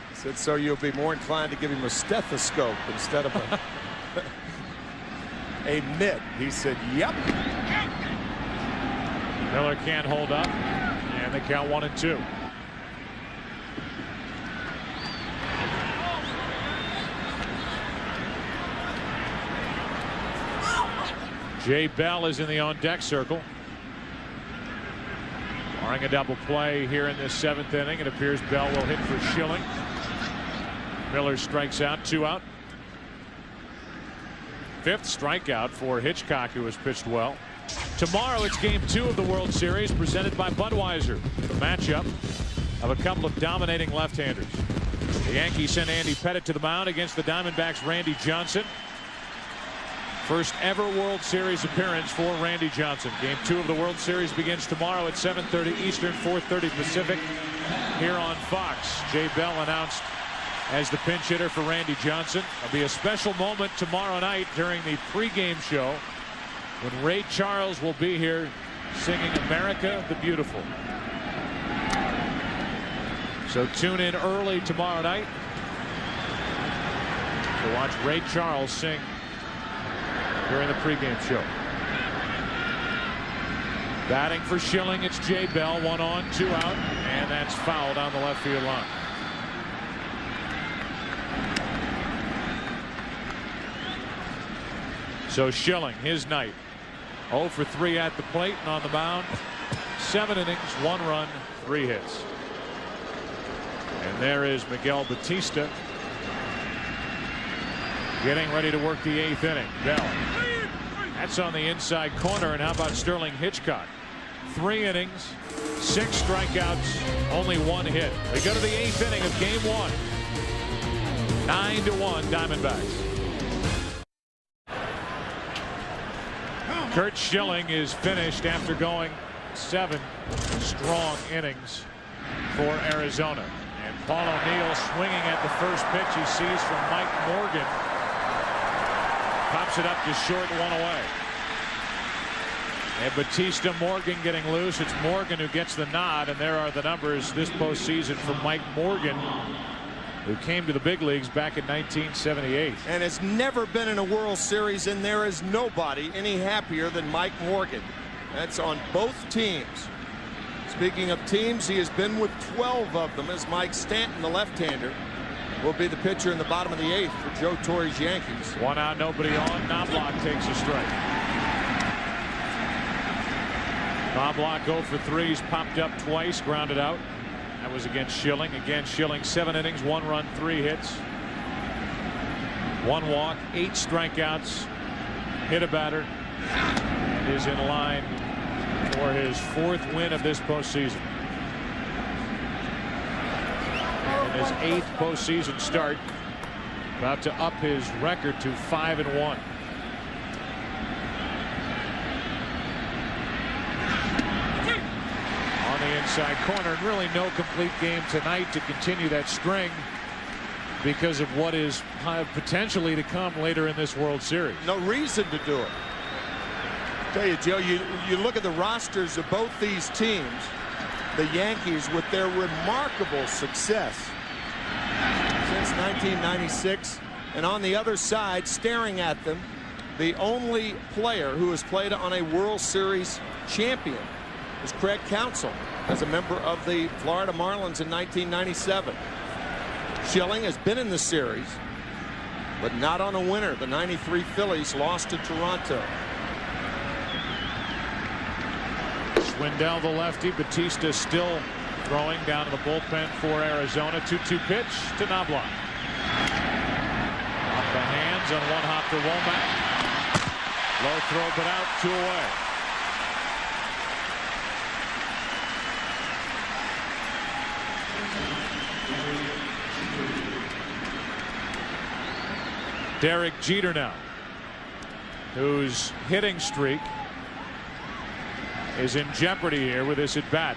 He said, so you'll be more inclined to give him a stethoscope instead of a mitt. He said, yep. Miller can't hold up, and they count 1-2. Jay Bell is in the on-deck circle. Barring a double play here in this 7th inning, it appears Bell will hit for Schilling. Miller strikes out, 2 out. 5th strikeout for Hitchcock, who has pitched well. Tomorrow it's Game 2 of the World Series, presented by Budweiser. The matchup of a couple of dominating left-handers. The Yankees send Andy Pettitte to the mound against the Diamondbacks' Randy Johnson. First ever World Series appearance for Randy Johnson. Game 2 of the World Series begins tomorrow at 7:30 Eastern, 4:30 Pacific here on Fox. Jay Bell announced as the pinch hitter for Randy Johnson. There'll be a special moment tomorrow night during the pregame show when Ray Charles will be here singing America the Beautiful. So tune in early tomorrow night to watch Ray Charles sing during the pregame show. Batting for Schilling, it's Jay Bell. 1 on, 2 out, and that's foul down the left field line. So Schilling, his night. 0 for 3 at the plate and on the mound. 7 innings, 1 run, 3 hits. And there is Miguel Batista getting ready to work the 8th inning. Bell That's on the inside corner. And how about Sterling Hitchcock? 3 innings, 6 strikeouts, only 1 hit. We go to the 8th inning of game 1. 9-1 Diamondbacks. Curt Schilling is finished after going 7 strong innings for Arizona. And Paul O'Neill swinging at the first pitch he sees from Mike Morgan. Pops it up to short, 1 away. And Batista Morgan getting loose. It's Morgan who gets the nod, and there are the numbers this postseason for Mike Morgan, who came to the big leagues back in 1978. And has never been in a World Series, and there is nobody any happier than Mike Morgan. That's on both teams. Speaking of teams, he has been with 12 of them, as Mike Stanton, the left-hander, will be the pitcher in the bottom of the 8th for Joe Torre's Yankees. 1 out, nobody on. Knobloch takes a strike. Knobloch 0 for 3. He's popped up twice, grounded out. That was against Schilling. Again, Schilling 7 innings, 1 run, 3 hits, 1 walk, 8 strikeouts, hit a batter, and is in line for his 4th win of this postseason. In his 8th postseason start, about to up his record to 5-1. Inside corner, and really no complete game tonight to continue that string because of what is potentially to come later in this World Series. No reason to do it. I tell you, Joe, you look at the rosters of both these teams, the Yankees, with their remarkable success since 1996, and on the other side, staring at them, the only player who has played on a World Series champion is Craig Counsell, as a member of the Florida Marlins in 1997. Schilling has been in the series, but not on a winner. The 93 Phillies lost to Toronto. Swindell, the lefty. Batista still throwing down in the bullpen for Arizona. 2-2 pitch to Knobloch. Off the hands on 1 hop to Womack. Low throw, but out, 2 away. Derek Jeter now, whose hitting streak is in jeopardy here with this at bat.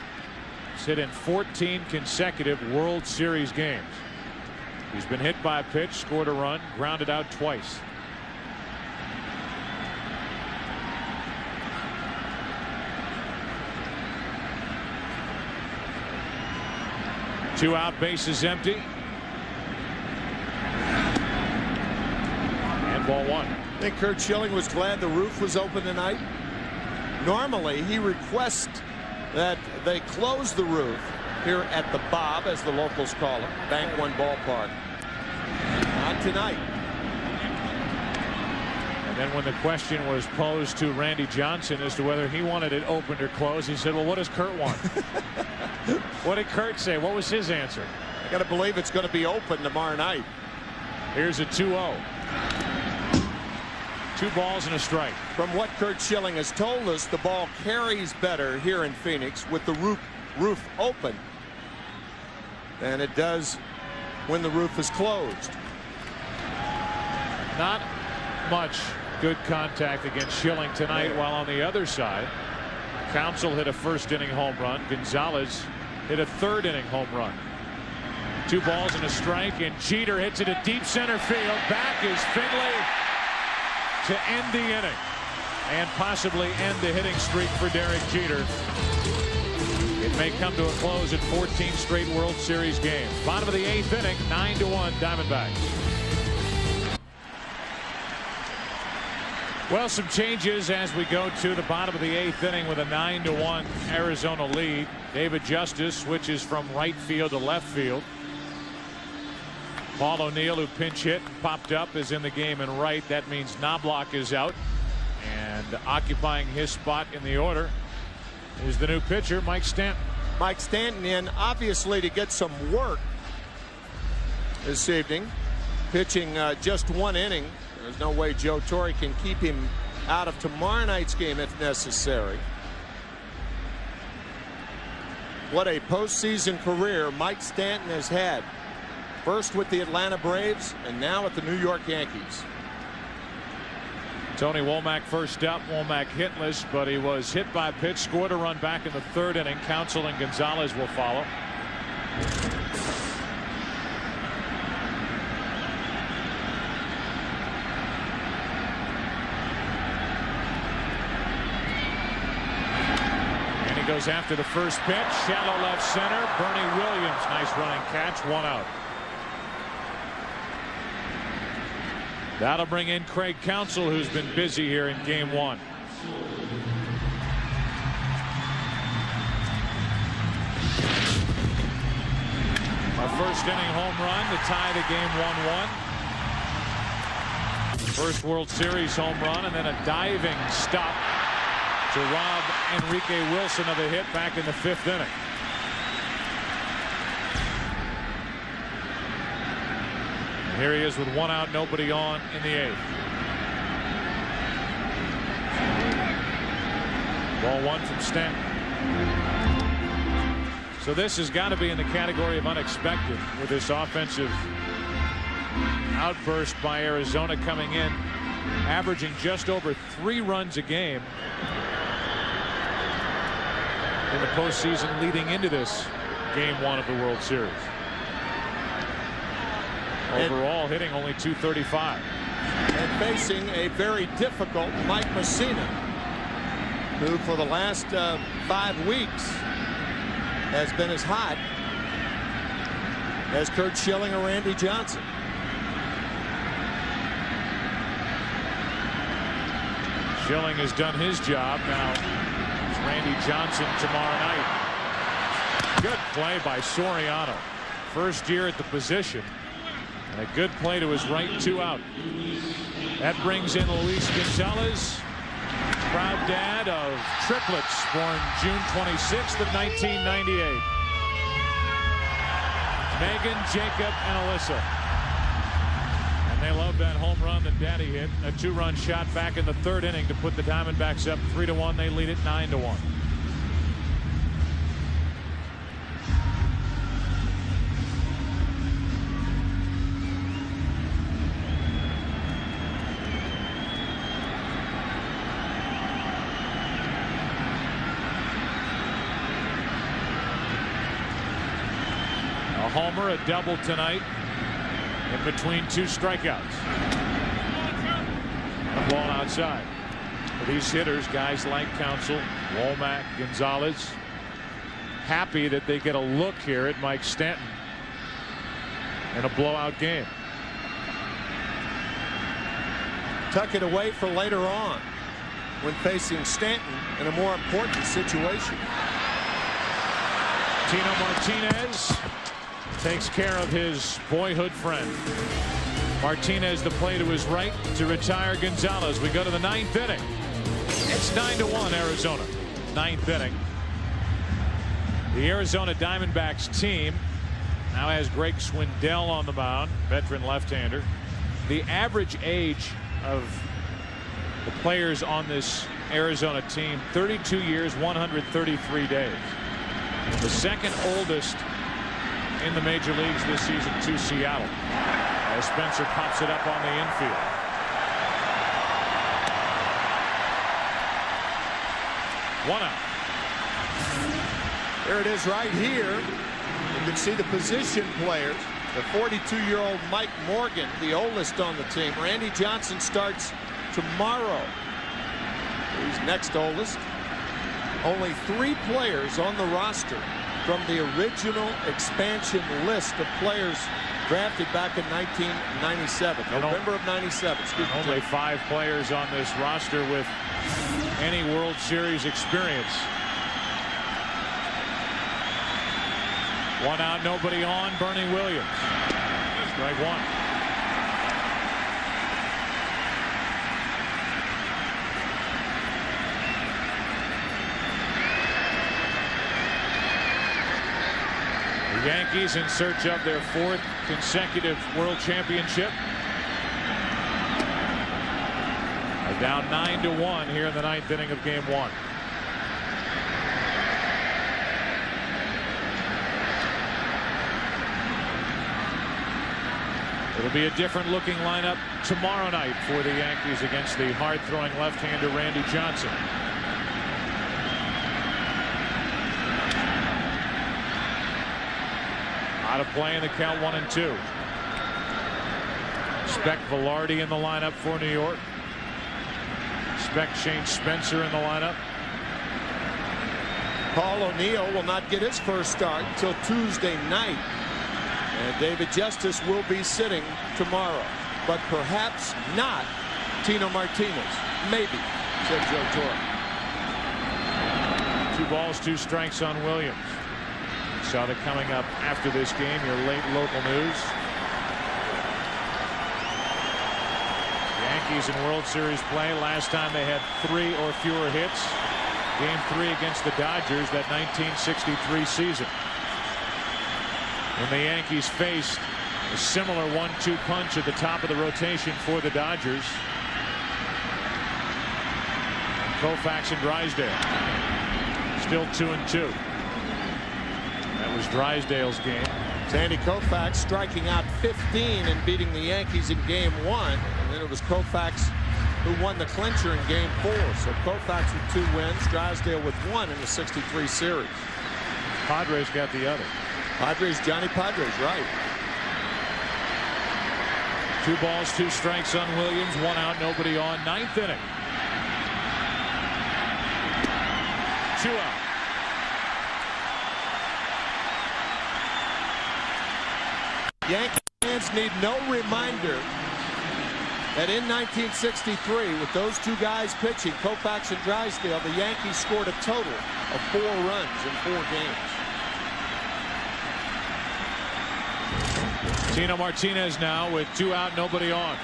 He's hit in 14 consecutive World Series games. He's been hit by a pitch, scored a run, grounded out twice. Two out, bases empty. Ball 1. I think Curt Schilling was glad the roof was open tonight. Normally, he requests that they close the roof here at the Bob, as the locals call it, Bank One Ballpark. Not tonight. And then when the question was posed to Randy Johnson as to whether he wanted it opened or closed, he said, well, what does Curt want? What did Curt say? What was his answer? I got to believe it's going to be open tomorrow night. Here's a 2-0. 2 balls and a strike. From what Curt Schilling has told us, the ball carries better here in Phoenix with the roof open than it does when the roof is closed. Not much good contact against Schilling tonight, while on the other side, Counsell hit a 1st inning home run. Gonzalez hit a 3rd inning home run. 2 balls and a strike, and Jeter hits it at deep center field. Back is Finley to end the inning and possibly end the hitting streak for Derek Jeter. It may come to a close at 14 straight World Series games. Bottom of the 8th inning, 9-1 Diamondbacks. Well, some changes as we go to the bottom of the 8th inning with a 9-1 Arizona lead. David Justice switches from right field to left field. Paul O'Neill, who pinch hit and popped up, is in the game in right. That means Knobloch is out. And occupying his spot in the order is the new pitcher, Mike Stanton. Mike Stanton in, obviously, to get some work this evening. Pitching just 1 inning. There's no way Joe Torre can keep him out of tomorrow night's game if necessary. What a postseason career Mike Stanton has had. First with the Atlanta Braves and now with the New York Yankees. Tony Womack first up. Womack hitless, but he was hit by a pitch, scored a run back in the third inning. Counsell and Gonzalez will follow. And he goes after the first pitch. Shallow left center. Bernie Williams. Nice running catch. 1 out. That'll bring in Craig Counsell, who's been busy here in game 1. A first inning home run to tie the game 1-1. First World Series home run, and then a diving stop to rob Enrique Wilson of a hit back in the 5th inning. Here he is with 1 out, nobody on in the 8th. Ball 1 from Stanton. So this has got to be in the category of unexpected with this offensive outburst by Arizona coming in, averaging just over 3 runs a game in the postseason leading into this game 1 of the World Series. Overall hitting only .235. And facing a very difficult Mike Mussina, who for the last 5 weeks has been as hot as Curt Schilling or Randy Johnson. Schilling has done his job. Now it's Randy Johnson tomorrow night. Good play by Soriano. First year at the position. And a good play to his right, 2 out. That brings in Luis Gonzalez, proud dad of triplets, born June 26th of 1998. Megan, Jacob, and Alyssa. And they love that home run that Daddy hit. A 2-run shot back in the 3rd inning to put the Diamondbacks up 3-1. They lead it 9-1. Homer, a double tonight in between 2 strikeouts. And a ball outside. For these hitters, guys like Counsell, Womack, Gonzalez, happy that they get a look here at Mike Stanton in a blowout game. Tuck it away for later on when facing Stanton in a more important situation. Tino Martinez takes care of his boyhood friend. Martinez the play to his right to retire Gonzalez. We go to the 9th inning. It's 9-1 Arizona. 9th inning. The Arizona Diamondbacks team now has Greg Swindell on the mound, veteran left-hander. The average age of the players on this Arizona team, 32 years, 133 days. The second oldest in the major leagues this season to Seattle, as Spencer pops it up on the infield. One out. There it is right here. You can see the position players. The 42-year-old Mike Morgan, the oldest on the team. Randy Johnson starts tomorrow. He's next oldest. Only 3 players on the roster from the original expansion list of players drafted back in 1997. November of 97. Only 5 players on this roster with any World Series experience. 1 out, nobody on. Bernie Williams. Strike 1. The Yankees in search of their 4th consecutive World Championship. A They're down 9-1 here in the 9th inning of game 1. It'll be a different looking lineup tomorrow night for the Yankees against the hard throwing left-hander Randy Johnson. Out of play in the count, 1-2. Expect Velarde in the lineup for New York. Expect Shane Spencer in the lineup. Paul O'Neill will not get his first start until Tuesday night. And David Justice will be sitting tomorrow, but perhaps not Tino Martinez. Maybe, said Joe Torre. 2 balls, 2 strikes on Williams. Saw that coming up after this game, your late local news. Yankees in World Series play. Last time they had 3 or fewer hits. Game 3 against the Dodgers, that 1963 season. And the Yankees faced a similar 1-2 punch at the top of the rotation for the Dodgers. Koufax and Drysdale. Still 2-2. That was Drysdale's game. Sandy Koufax striking out 15 and beating the Yankees in game 1. And then it was Koufax who won the clincher in game 4. So Koufax with 2 wins, Drysdale with 1 in the 63 series. Padres got the other. Padres, Johnny Padres, right. 2 balls, 2 strikes on Williams, 1 out, nobody on. 9th inning. 2 out. Yankee fans need no reminder that in 1963, with those 2 guys pitching, Koufax and Drysdale, the Yankees scored a total of 4 runs in 4 games. Tino Martinez now with 2 out, nobody on.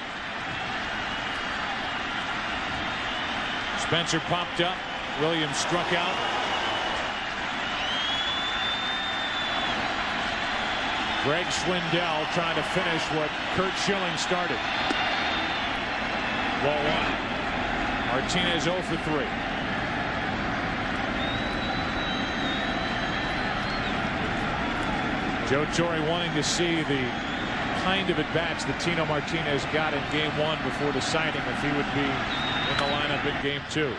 Spencer popped up. Williams struck out. Greg Swindell trying to finish what Curt Schilling started. Ball 1. Martinez 0 for 3. Joe Torre wanting to see the kind of at-bats that Tino Martinez got in game 1 before deciding if he would be in the lineup in game 2.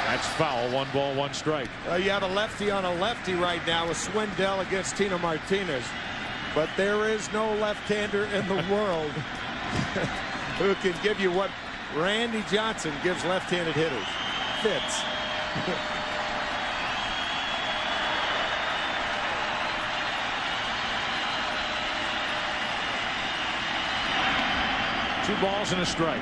That's foul. 1 ball, 1 strike. You have a lefty on a lefty right now with Swindell against Tino Martinez. But there is no left-hander in the world who can give you what Randy Johnson gives left-handed hitters. Fits. Two balls and a strike.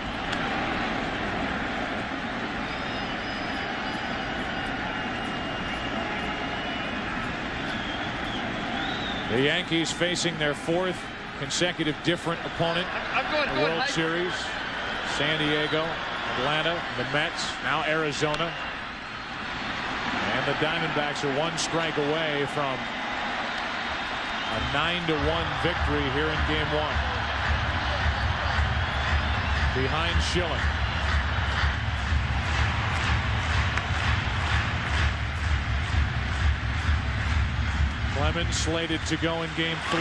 The Yankees facing their 4th consecutive different opponent in the World Series. San Diego, Atlanta, the Mets, now Arizona. And the Diamondbacks are 1 strike away from a 9-1 victory here in game 1. Behind Schilling. Clemens slated to go in game 3.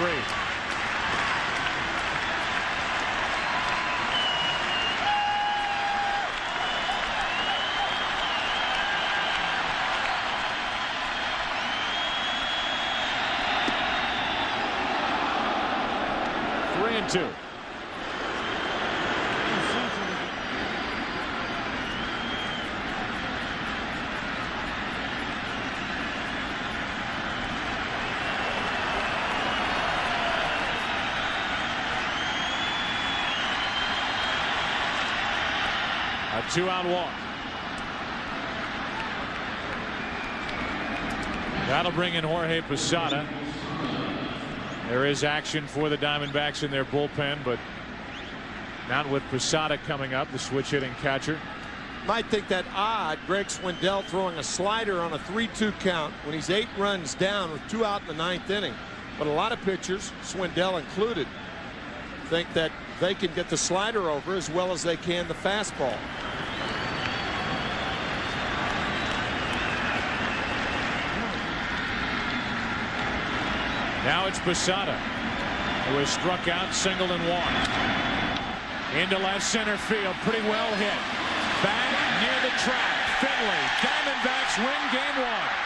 Three and 2. A 2-out walk. That'll bring in Jorge Posada. There is action for the Diamondbacks in their bullpen, but not with Posada coming up, the switch hitting catcher. Might think that odd, Greg Swindell throwing a slider on a 3-2 count when he's 8 runs down with 2 out in the 9th inning. But a lot of pitchers, Swindell included, think that they can get the slider over as well as they can the fastball. Now it's Posada, who has struck out, singled, and walked. Into left center field, pretty well hit. Back near the track. Finley, Diamondbacks win game 1.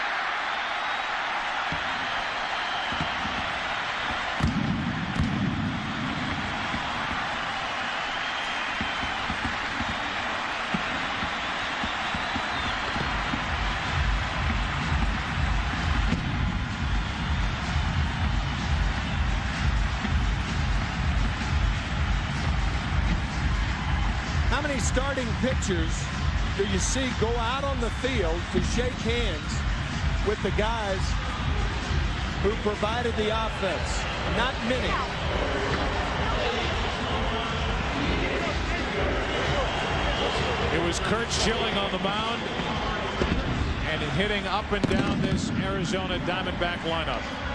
How many starting pitchers do you see go out on the field to shake hands with the guys who provided the offense? Not many. It was Curt Schilling on the mound and hitting up and down this Arizona Diamondback lineup.